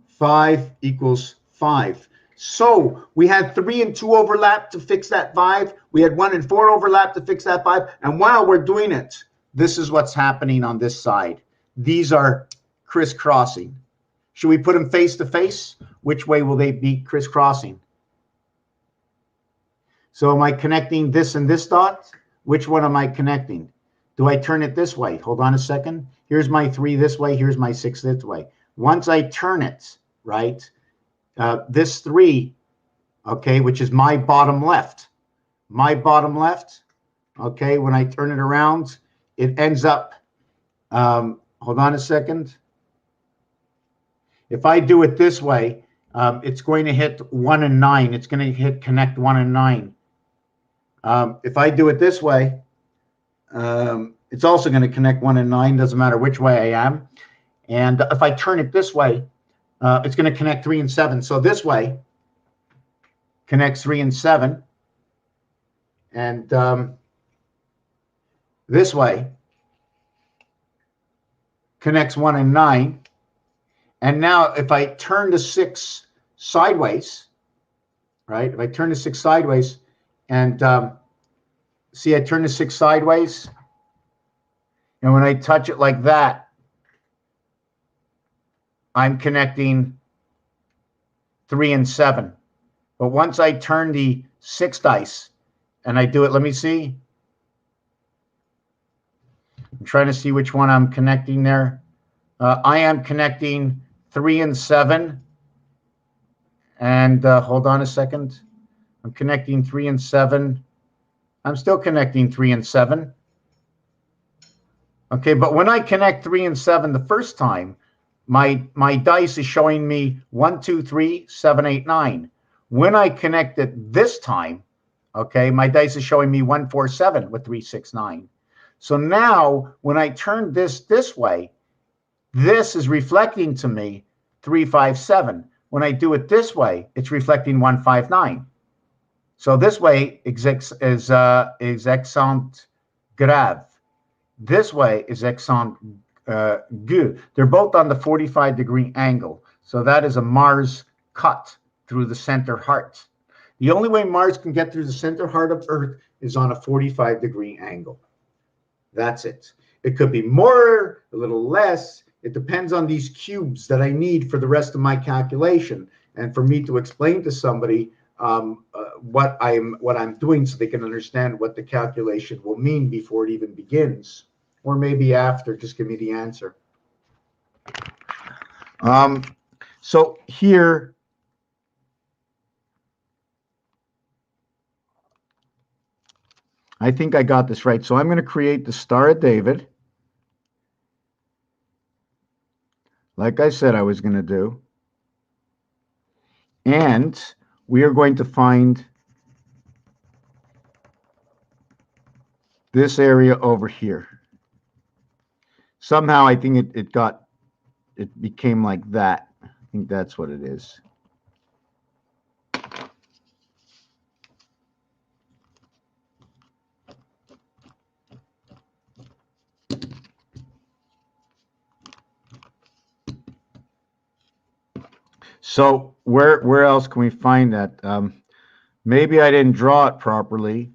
5 equals 5. So we had 3 and 2 overlap to fix that 5. We had 1 and 4 overlap to fix that 5. And while we're doing it, this is what's happening on this side. These are crisscrossing. Should we put them face to face? Which way will they be crisscrossing? So am I connecting this and this dot? Which one am I connecting? Do I turn it this way? Hold on a second. Here's my 3 this way. Here's my 6 this way. Once I turn it, right, this 3, okay, which is my bottom left, okay, when I turn it around, it ends up, hold on a second. If I do it this way, it's going to hit 1 and 9. It's going to connect 1 and 9. If I do it this way, it's also going to connect 1 and 9. Doesn't matter which way I am. And if I turn it this way, it's going to connect 3 and 7. So this way connects 3 and 7. And this way connects 1 and 9. And now if I turn the 6 sideways, right? If I turn the 6 sideways and see, I turn the 6 sideways. And when I touch it like that, I'm connecting 3 and 7. But once I turn the 6 dice and I do it, let me see. I'm trying to see which one I'm connecting there. I am connecting 3 and 7. And hold on a second. I'm connecting 3 and 7. I'm still connecting 3 and 7. Okay, but when I connect 3 and 7 the first time, my dice is showing me 1, 2, 3, 7, 8, 9. When I connect it this time, okay, my dice is showing me 1, 4, 7 with 3, 6, 9. So now when I turn this way, this is reflecting to me 3, 5, 7. When I do it this way, it's reflecting 1, 5, 9. So this way is accent grave. This way is accent gu. They're both on the 45-degree angle. So that is a Mars cut through the center heart. The only way Mars can get through the center heart of Earth is on a 45-degree angle. That's it. It could be more, a little less. It depends on these cubes that I need for the rest of my calculation, and for me to explain to somebody what I'm doing, so they can understand what the calculation will mean before it even begins, or maybe after. Just give me the answer. So here, I think I got this right. So I'm going to create the Star of David, like I said I was going to do. And we are going to find this area over here. Somehow I think it became like that. I think that's what it is. So where else can we find that? Maybe I didn't draw it properly.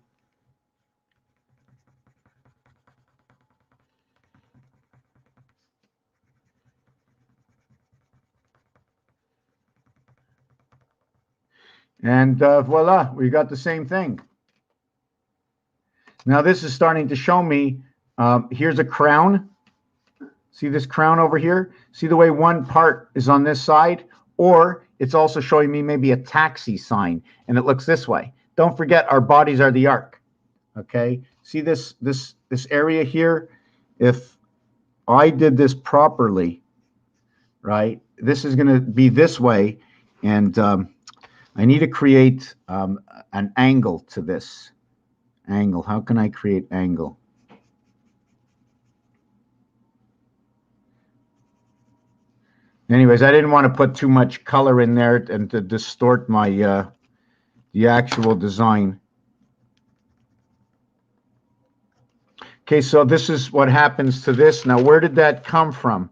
And voila, we got the same thing. Now this is starting to show me, here's a crown. See this crown over here? See the way one part is on this side? Or it's also showing me maybe a taxi sign, and it looks this way. Don't forget, our bodies are the arc. Okay? See this area here? If I did this properly, right, this is going to be this way, and I need to create an angle to this. Angle. How can I create angle? Anyways, I didn't want to put too much color in there and to distort my the actual design. Okay, so this is what happens to this. Now, where did that come from?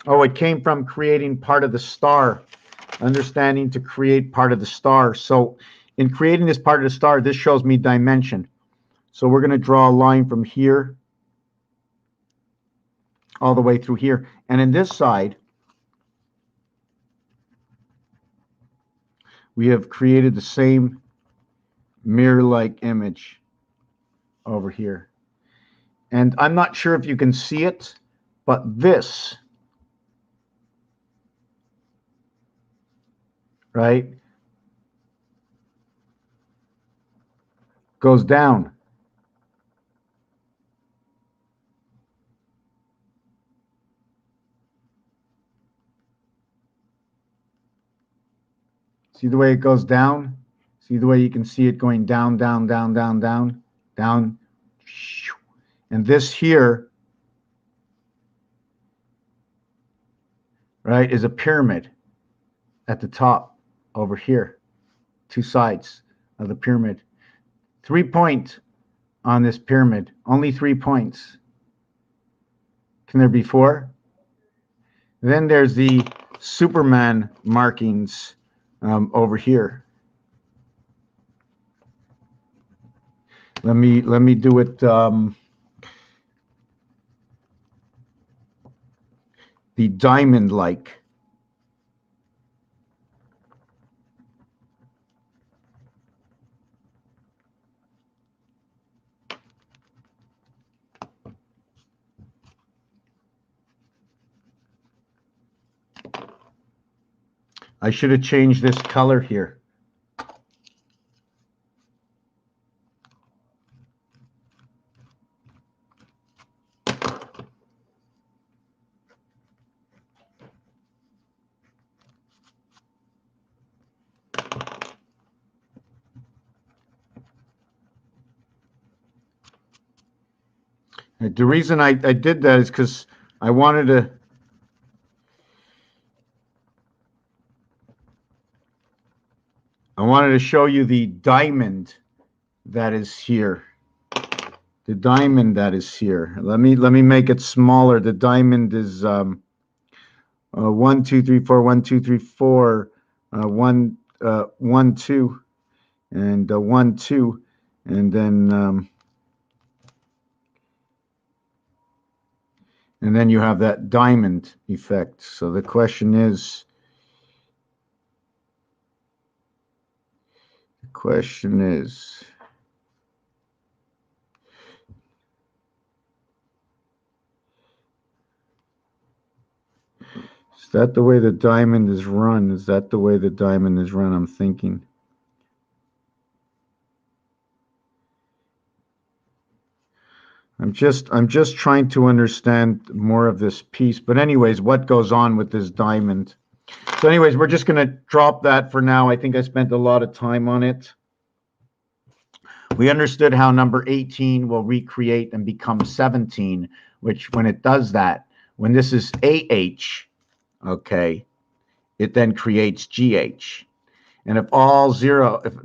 Oh, it came from creating part of the star, understanding to create part of the star. So in creating this part of the star, this shows me dimension. So we're going to draw a line from here all the way through here. And in this side, we have created the same mirror-like image over here. And I'm not sure if you can see it, but this, right, goes down. See the way it goes down? See the way you can see it going down, down, down, down, down, down. And this here, right, is a pyramid at the top over here. Two sides of the pyramid. 3 points on this pyramid. Only 3 points. Can there be 4? Then there's the Superman markings over here. Let me do it the diamond-like. I should have changed this color here. The reason I did that is because I wanted to show you the diamond that is here. The diamond that is here. Let me make it smaller. The diamond is 1, 2, 3, 4, 1, 2, 3, 4, 1, 1, 2, and 1, 2, and then you have that diamond effect. So the question is, is that the way the diamond is run? Is that the way the diamond is run? I'm thinking. I'm just trying to understand more of this piece. But anyways, what goes on with this diamond? So anyways, we're just going to drop that for now. I think I spent a lot of time on it. We understood how number 18 will recreate and become 17, which when it does that, when this is AH, okay, it then creates GH. And if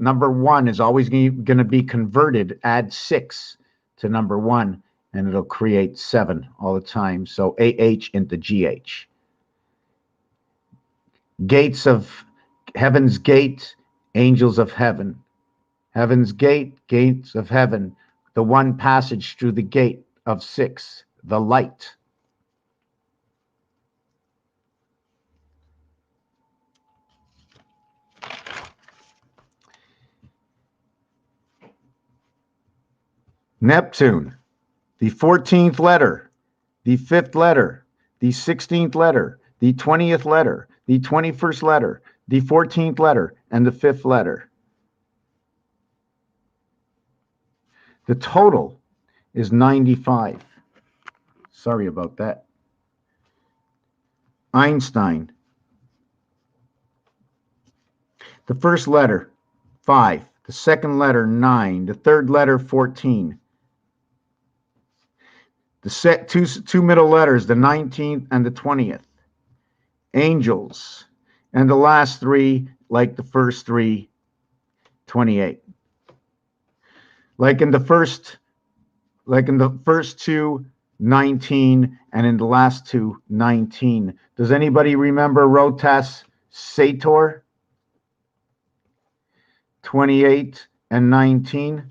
number 1 is always going to be converted, add 6 to number 1, and it'll create 7 all the time. So AH into GH. Gates of heaven's gate, angels of heaven. Heaven's gate, gates of heaven. The one passage through the gate of 6, the light. Neptune, the 14th letter, the 5th letter, the 16th letter, the 20th letter, the 21st letter, the 14th letter, and the 5th letter. The total is 95. Sorry about that. Einstein. The first letter, 5. The second letter, 9. The third letter, 14. The two middle letters, the 19th and the 20th. Angels. And the last 3, like the first 3, 28. Like in the first 2, 19, and in the last 2, 19. Does anybody remember Rotas Sator? 28 and 19,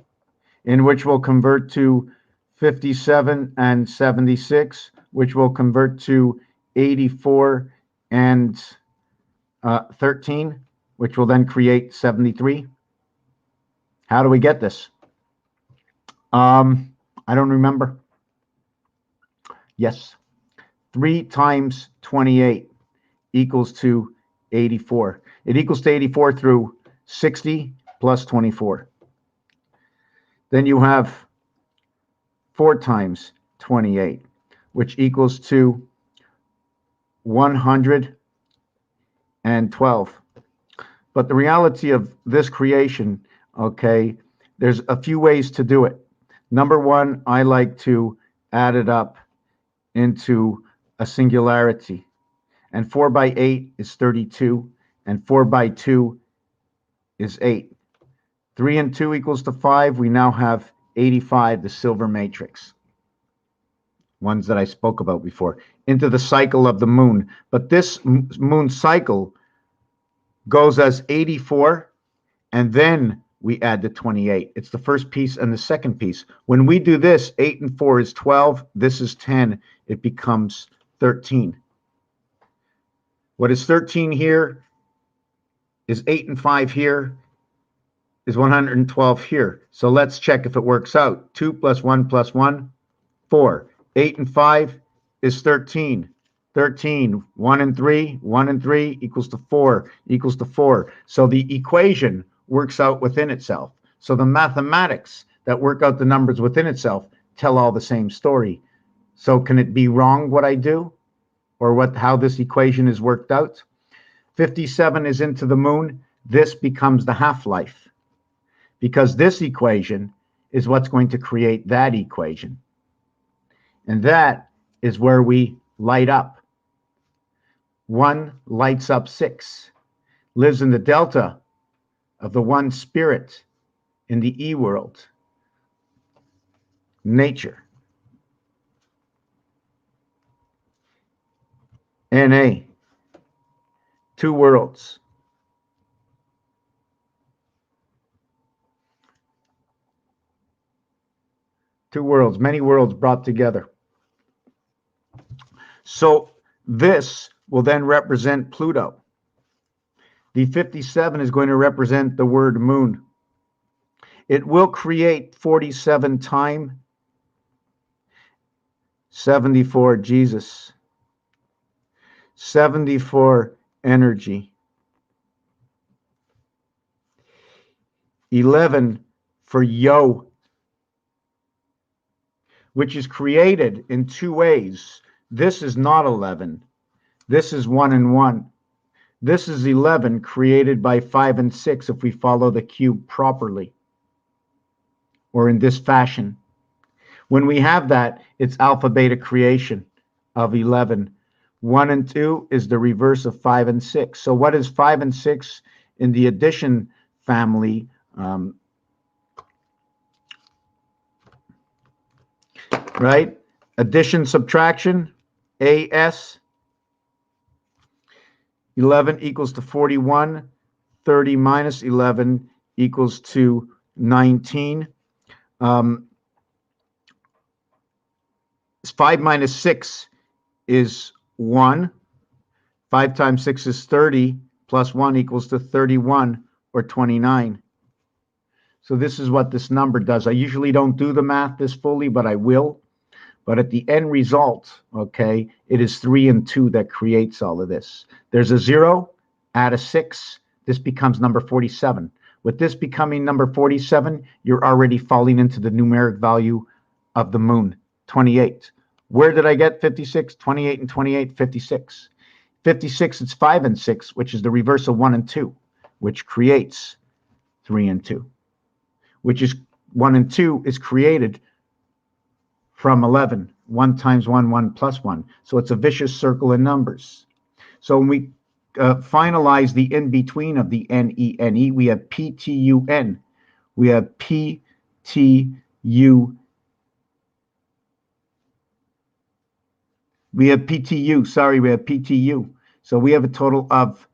in which will convert to 57 and 76, which will convert to 84 and 13, which will then create 73. How do we get this? I don't remember. Yes. 3 times 28 equals to 84. It equals to 84 through 60 plus 24. Then you have 4 times 28, which equals to 112. But the reality of this creation, okay, there's a few ways to do it. Number 1, I like to add it up into a singularity. And 4 by 8 is 32, and 4 by 2 is 8. 3 and 2 equals to 5. We now have 85, the silver matrix. ones that I spoke about before, into the cycle of the moon. But this moon cycle goes as 84, and then we add the 28. It's the first piece and the second piece. When we do this, 8 and 4 is 12. This is 10. It becomes 13. What is 13 here is 8 and 5 here is 112 here. So let's check if it works out. 2 plus 1 plus 1, 4. 8 and 5 is 13. 13. 1 and 3, 1 and 3 equals to 4, equals to 4. So the equation works out within itself. So the mathematics that work out the numbers within itself tell all the same story. So can it be wrong what I do, or how this equation is worked out? 57 is into the moon. This becomes the half-life, because this equation is what's going to create that equation. And that is where we light up. 1 lights up 6, lives in the delta of the one spirit in the E world, nature. NA, 2 worlds. Two worlds, many worlds brought together. So this will then represent Pluto. The 57 is going to represent the word moon. It will create 47 time, 74 Jesus, 74 energy, 11 for Yo, which is created in 2 ways. This is not 11. This is 1 and 1. This is 11 created by 5 and 6 if we follow the cube properly, or in this fashion. When we have that, it's alpha beta creation of 11. 1 and 2 is the reverse of 5 and 6. So what is 5 and 6 in the addition family? Right? Addition, subtraction, AS. 11 equals to 41. 30 minus 11 equals to 19. 5 minus 6 is 1. 5 times 6 is 30, plus 1 equals to 31, or 29. So this is what this number does. I usually don't do the math this fully, but I will. But at the end result, okay, it is 3 and 2 that creates all of this. There's a 0, add a 6, this becomes number 47. With this becoming number 47, you're already falling into the numeric value of the moon, 28. Where did I get 56? 28 and 28, 56. 56, it's 5 and 6, which is the reverse of 1 and 2, which creates 3 and 2, which is 1 and 2 is created from 11. 1 times 1, 1 plus 1. So it's a vicious circle in numbers. So when we finalize the in-between of the N-E-N-E, we have P-T-U-N. We have P-T-U. We have PTU, sorry, we have PTU. So we have a total of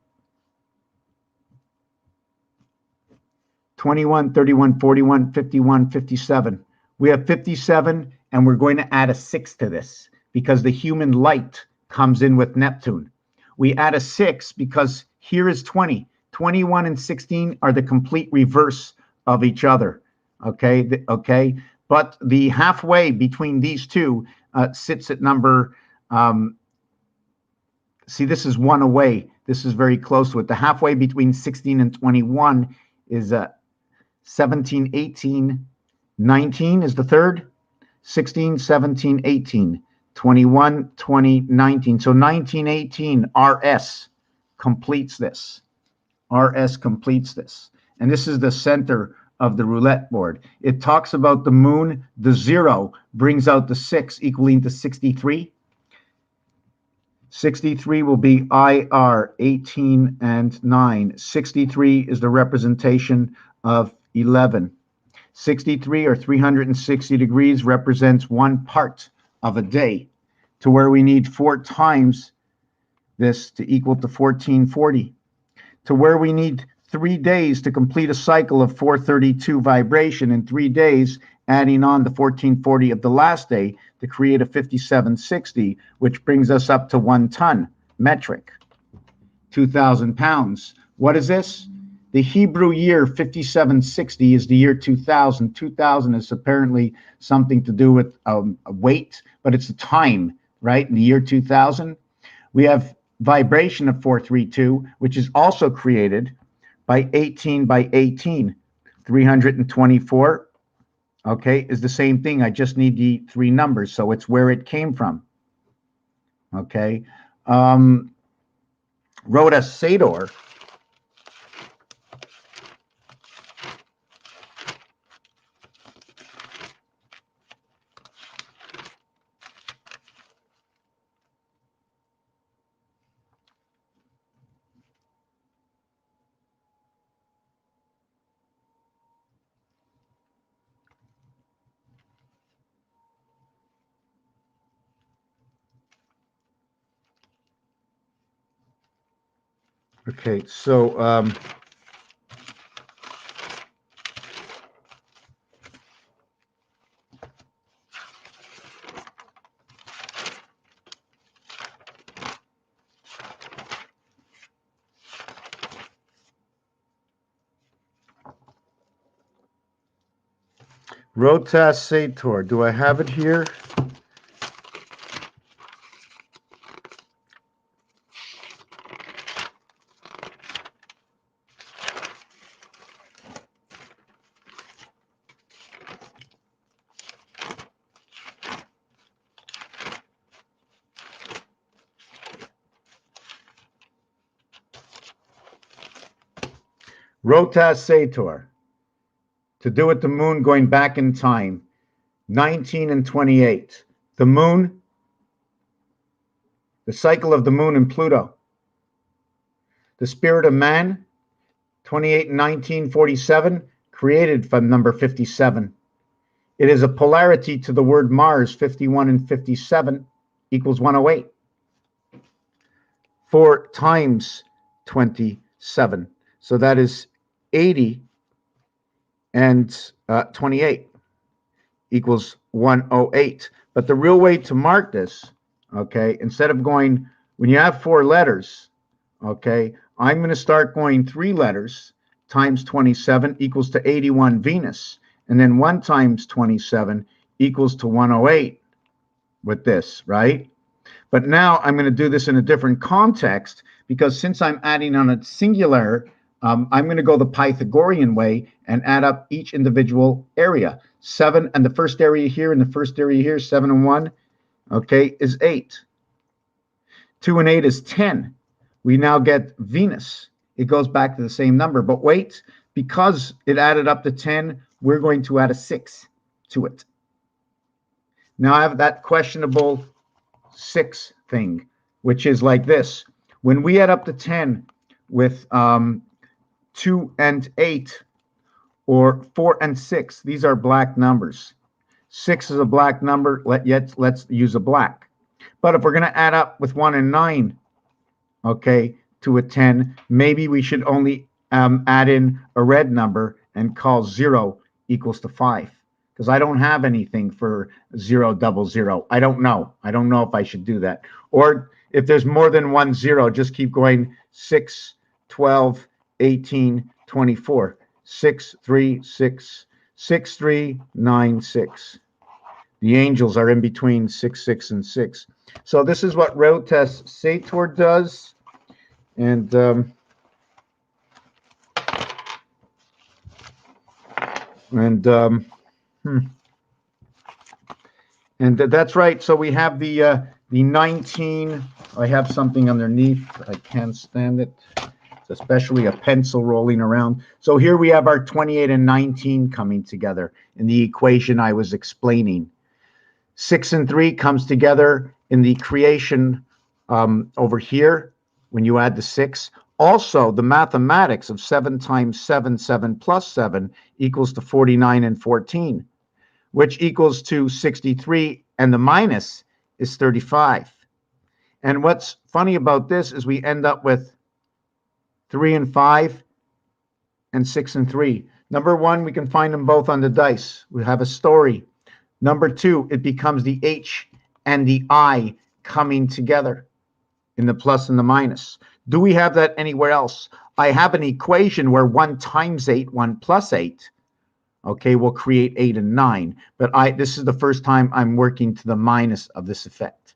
21, 31, 41, 51, 57. We have 57, and we're going to add a 6 to this because the human light comes in with Neptune. We add a 6 because here is 20. 21 and 16 are the complete reverse of each other. Okay, okay. But the halfway between these two sits at number. See, this is 1 away. This is very close to it. The halfway between 16 and 21 is 17, 18, 19 is the third. 16, 17, 18, 21, 20, 19. So 19, 18, RS completes this. RS completes this. And this is the center of the roulette board. It talks about the moon. The 0 brings out the 6 equaling to 63. 63 will be IR, 18 and 9. 63 is the representation of 11. 63 or 360 degrees represents 1 part of a day, to where we need 4 times this to equal to 1440, to where we need 3 days to complete a cycle of 432 vibration in 3 days, adding on the 1440 of the last day to create a 5760, which brings us up to 1 ton metric, 2,000 pounds. What is this? The Hebrew year 5760 is the year 2000. 2000 is apparently something to do with a weight, but it's a time, right? In the year 2000, we have vibration of 432, which is also created by 18 by 18. 324, okay, is the same thing. I just need the 3 numbers, so it's where it came from. Okay. Rhoda Sador. Okay, so Rota Sator, do I have it here? Rota Sator, to do with the moon going back in time, 19 and 28. The moon, the cycle of the moon and Pluto. The spirit of man, 28 and 19, 47, created from number 57. It is a polarity to the word Mars, 51 and 57 equals 108. 4 times 27. So that is 80 and 28 equals 108. But the real way to mark this, okay, instead of going, when you have 4 letters, okay, I'm going to start going 3 letters times 27 equals to 81 Venus. And then 1 times 27 equals to 108 with this, right? But now I'm going to do this in a different context, because since I'm adding on a singular, I'm going to go the Pythagorean way and add up each individual area. 7 and the first area here and the first area here, 7 and 1, okay, is 8. 2 and 8 is 10. We now get Venus. It goes back to the same number. But wait, because it added up to 10, we're going to add a 6 to it. Now I have that questionable 6 thing, which is like this. When we add up to 10 with 2 and 8 or 4 and 6, these are black numbers. 6 is a black number, yet let's use a black. But if we're going to add up with 1 and 9, okay, to a 10, maybe we should only add in a red number and call 0 equals to 5. Because I don't have anything for 0, 00. I don't know. I don't know if I should do that. Or if there's more than 1 0, just keep going 6, 12, 18, 24. 6, 3, 6, 6, 3, 9, 6. The angels are in between 6, 6, and 6. So this is what Rotes Sator does. And that's right. So we have the 19. I have something underneath. I can't stand it. It's especially a pencil rolling around. So here we have our 28 and 19 coming together in the equation I was explaining. 6 and 3 comes together in the creation over here when you add the 6. Also, the mathematics of 7 times 7, 7 plus 7 equals to 49 and 14. which equals to 63, and the minus is 35. And what's funny about this is we end up with 3 and 5 and 6 and 3. Number one, we can find them both on the dice. We have a story. Number two, it becomes the H and the I coming together in the plus and the minus. Do we have that anywhere else? I have an equation where 1 times 8, 1 plus 8, okay, will create 8 and 9. But this is the first time I'm working to the minus of this effect.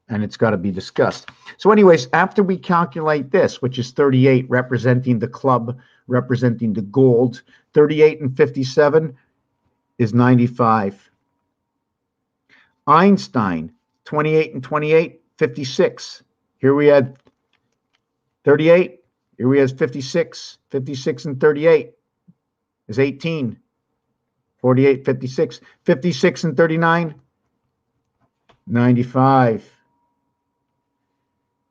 And it's got to be discussed. So anyways, after we calculate this, which is 38, representing the club, representing the gold, 38 and 57 is 95. Einstein, 28 and 28, 56. Here we had 38. Here we have 56. 56 and 38 is 18. 48, 56. 56 and 39, 95.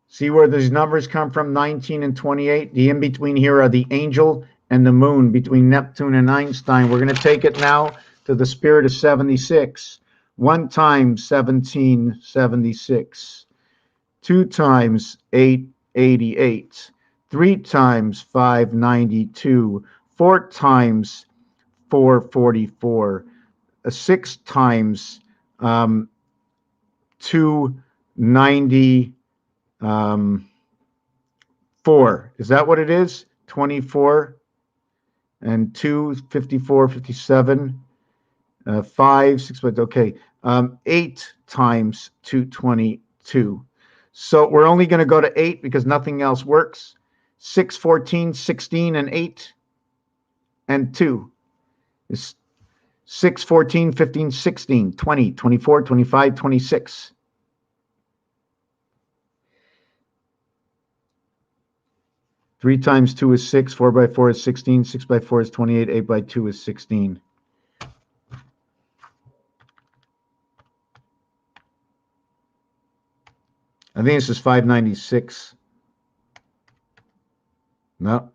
See where these numbers come from, 19 and 28? The in-between here are the angel and the moon between Neptune and Einstein. We're going to take it now to the spirit of 76. 1 times 1776. 2 times 888. 3 times 592. 4 times 444. 6 times 290. 4. Is that what it is? 24 and 2, 54, 57, 5, 6, okay. 8 times 222. So we're only going to go to 8 because nothing else works. 6, 14, 16, and 8, and 2 is 6, 14, 15, 16, 20, 24, 25, 26. 3 times 2 is 6, 4 by 4 is 16, 6 by 4 is 28, 8 by 2 is 16. I think this is 596. No.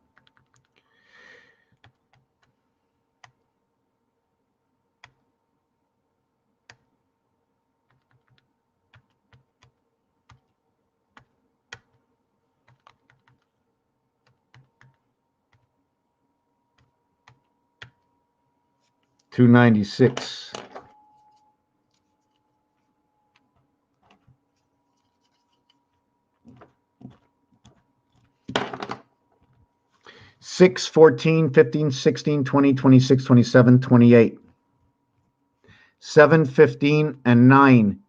$296. Six, 14, 15, 16, 20, 26, 27, 28. 7, 15, and 9,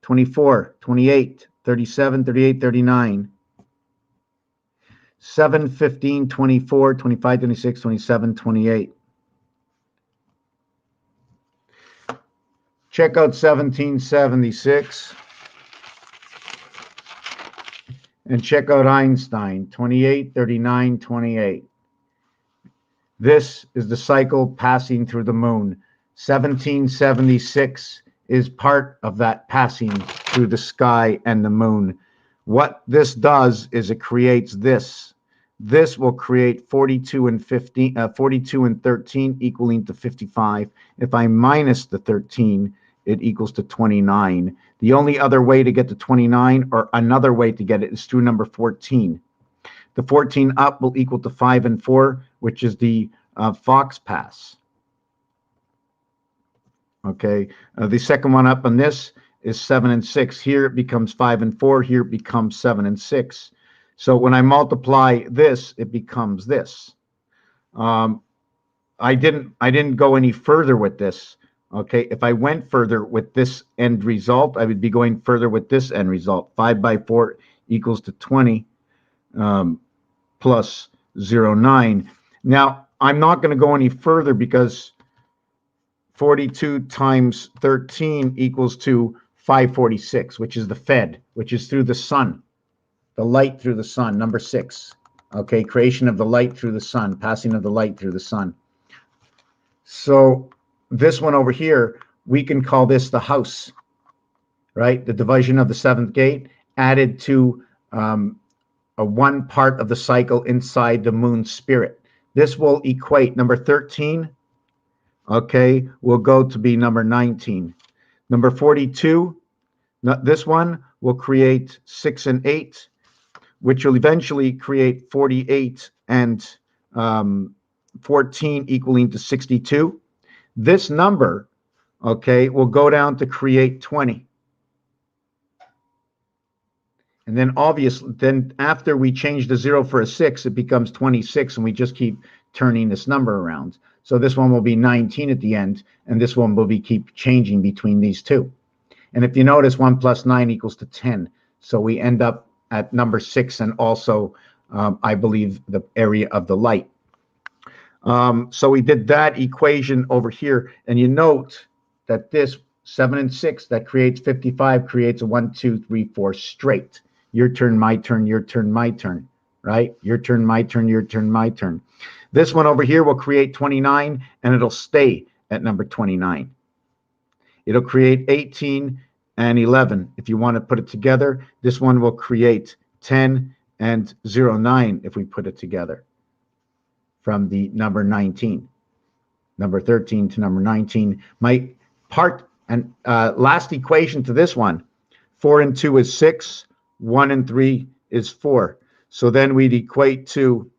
24, 28, 37, 38, 39. 7, 15, 24, 25, 26, 27, 28. Check out 1776. And check out Einstein, 28, 39, 28. This is the cycle passing through the moon. 1776 is part of that passing through the sky and the moon. What this does is it creates this. This will create 42 and 13 equaling to 55. If I minus the 13, it equals to 29. The only other way to get to 29, or another way to get it, is through number 14. The 14 up will equal to 5 and 4, which is the Fox pass. Okay, the second one up on this is 7 and 6. Here it becomes 5 and 4. Here it becomes 7 and 6. So when I multiply this, it becomes this. I didn't go any further with this. Okay, if I went further with this end result, I would be going further with this end result. 5 by 4 equals to 20 plus 0.9. Now, I'm not going to go any further because 42 times 13 equals to 546, which is the Fed, which is through the sun, the light through the sun, number 6. Okay, creation of the light through the sun, passing of the light through the sun. So this one over here, we can call this the house, right? The division of the 7th gate added to a one part of the cycle inside the moon spirit. This will equate number 13 okay, will go to be number 19. Number 42, this one will create 6 and 8, which will eventually create 48 and 14 equaling to 62. This number, okay, will go down to create 20. And then obviously, then after we change the 0 for a 6, it becomes 26, and we just keep turning this number around. So this one will be 19 at the end, and this one will be keep changing between these two. And if you notice, 1 plus 9 equals to 10. So we end up at number 6, and also, I believe, the area of the light. So we did that equation over here, and you note that this 7 and 6 that creates 55 creates a 1, 2, 3, 4 straight. Your turn, my turn, your turn, my turn, right? Your turn, my turn, your turn, my turn. This one over here will create 29, and it'll stay at number 29. It'll create 18 and 11. If you want to put it together, this one will create 10 and 09 if we put it together from the number 19. Number 13 to number 19. My part and last equation to this one, 4 and 2 is 6, 1 and 3 is 4. So then we'd equate to,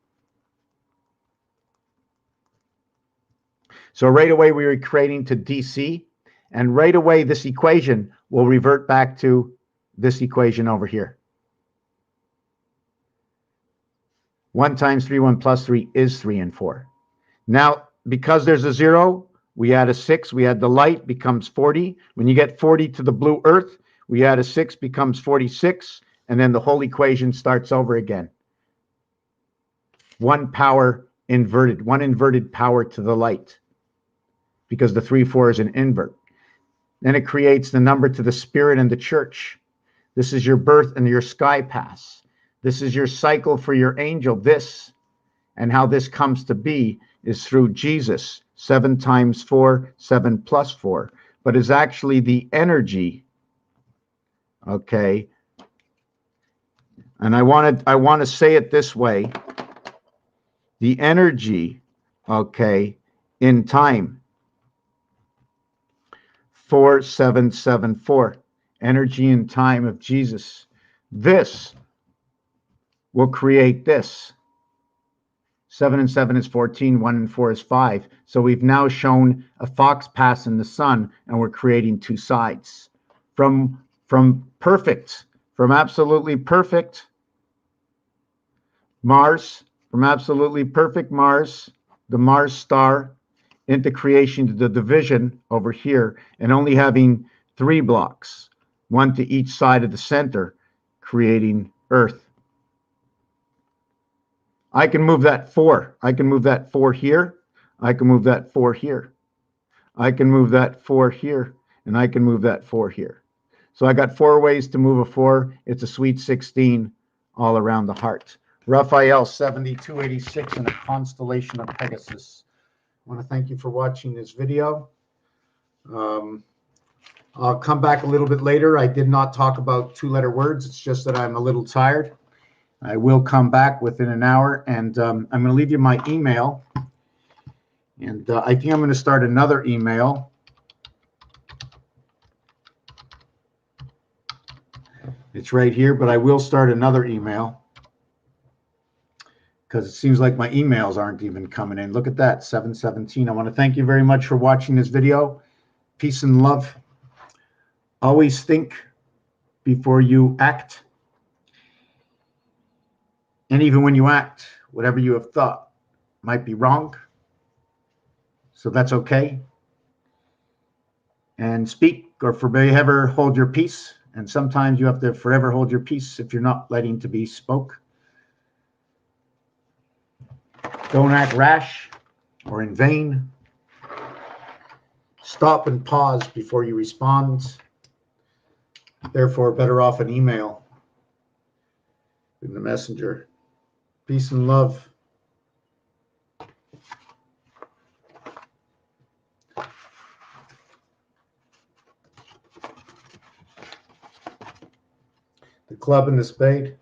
so right away we were equating to DC, and right away this equation will revert back to this equation over here. 1 times 3, 1 plus 3 is 3 and 4. Now, because there's a 0, we add a 6, we add the light, becomes 40. When you get 40 to the blue earth, we add a 6, becomes 46, and then the whole equation starts over again. One power inverted, one inverted power to the light, because the 3, 4 is an invert. Then it creates the number to the spirit and the church. This is your birth and your sky pass. This is your cycle for your angel. This, and how this comes to be, is through Jesus. 7 times 4, 7 plus 4, but is actually the energy. Okay. And I want to say it this way. The energy, okay, in time. 4774. Energy in time of Jesus. This will create this. 7 and 7 is 14, 1 and 4 is 5. So we've now shown a fox pass in the sun, and we're creating two sides. From perfect, from absolutely perfect Mars, from absolutely perfect Mars, the Mars star, into creation to the division over here, and only having 3 blocks, 1 to each side of the center, creating Earth. I can move that 4. I can move that 4 here. I can move that 4 here. I can move that 4 here. And I can move that 4 here. So I got 4 ways to move a 4. It's a sweet 16 all around the heart. Raphael 7286 in a constellation of Pegasus. I want to thank you for watching this video. I'll come back a little bit later. I did not talk about 2-letter words. It's just that I'm a little tired. I will come back within an hour, and I'm going to leave you my email. And I think I'm going to start another email. It's right here, but I will start another email because it seems like my emails aren't even coming in. Look at that, 717. I want to thank you very much for watching this video. Peace and love. Always think before you act. And even when you act, whatever you have thought might be wrong. So that's okay. And speak or forever hold your peace. And sometimes you have to forever hold your peace if you're not letting to be spoke. Don't act rash or in vain. Stop and pause before you respond. Therefore, better off an email than the messenger. Peace and love. The club and the spade.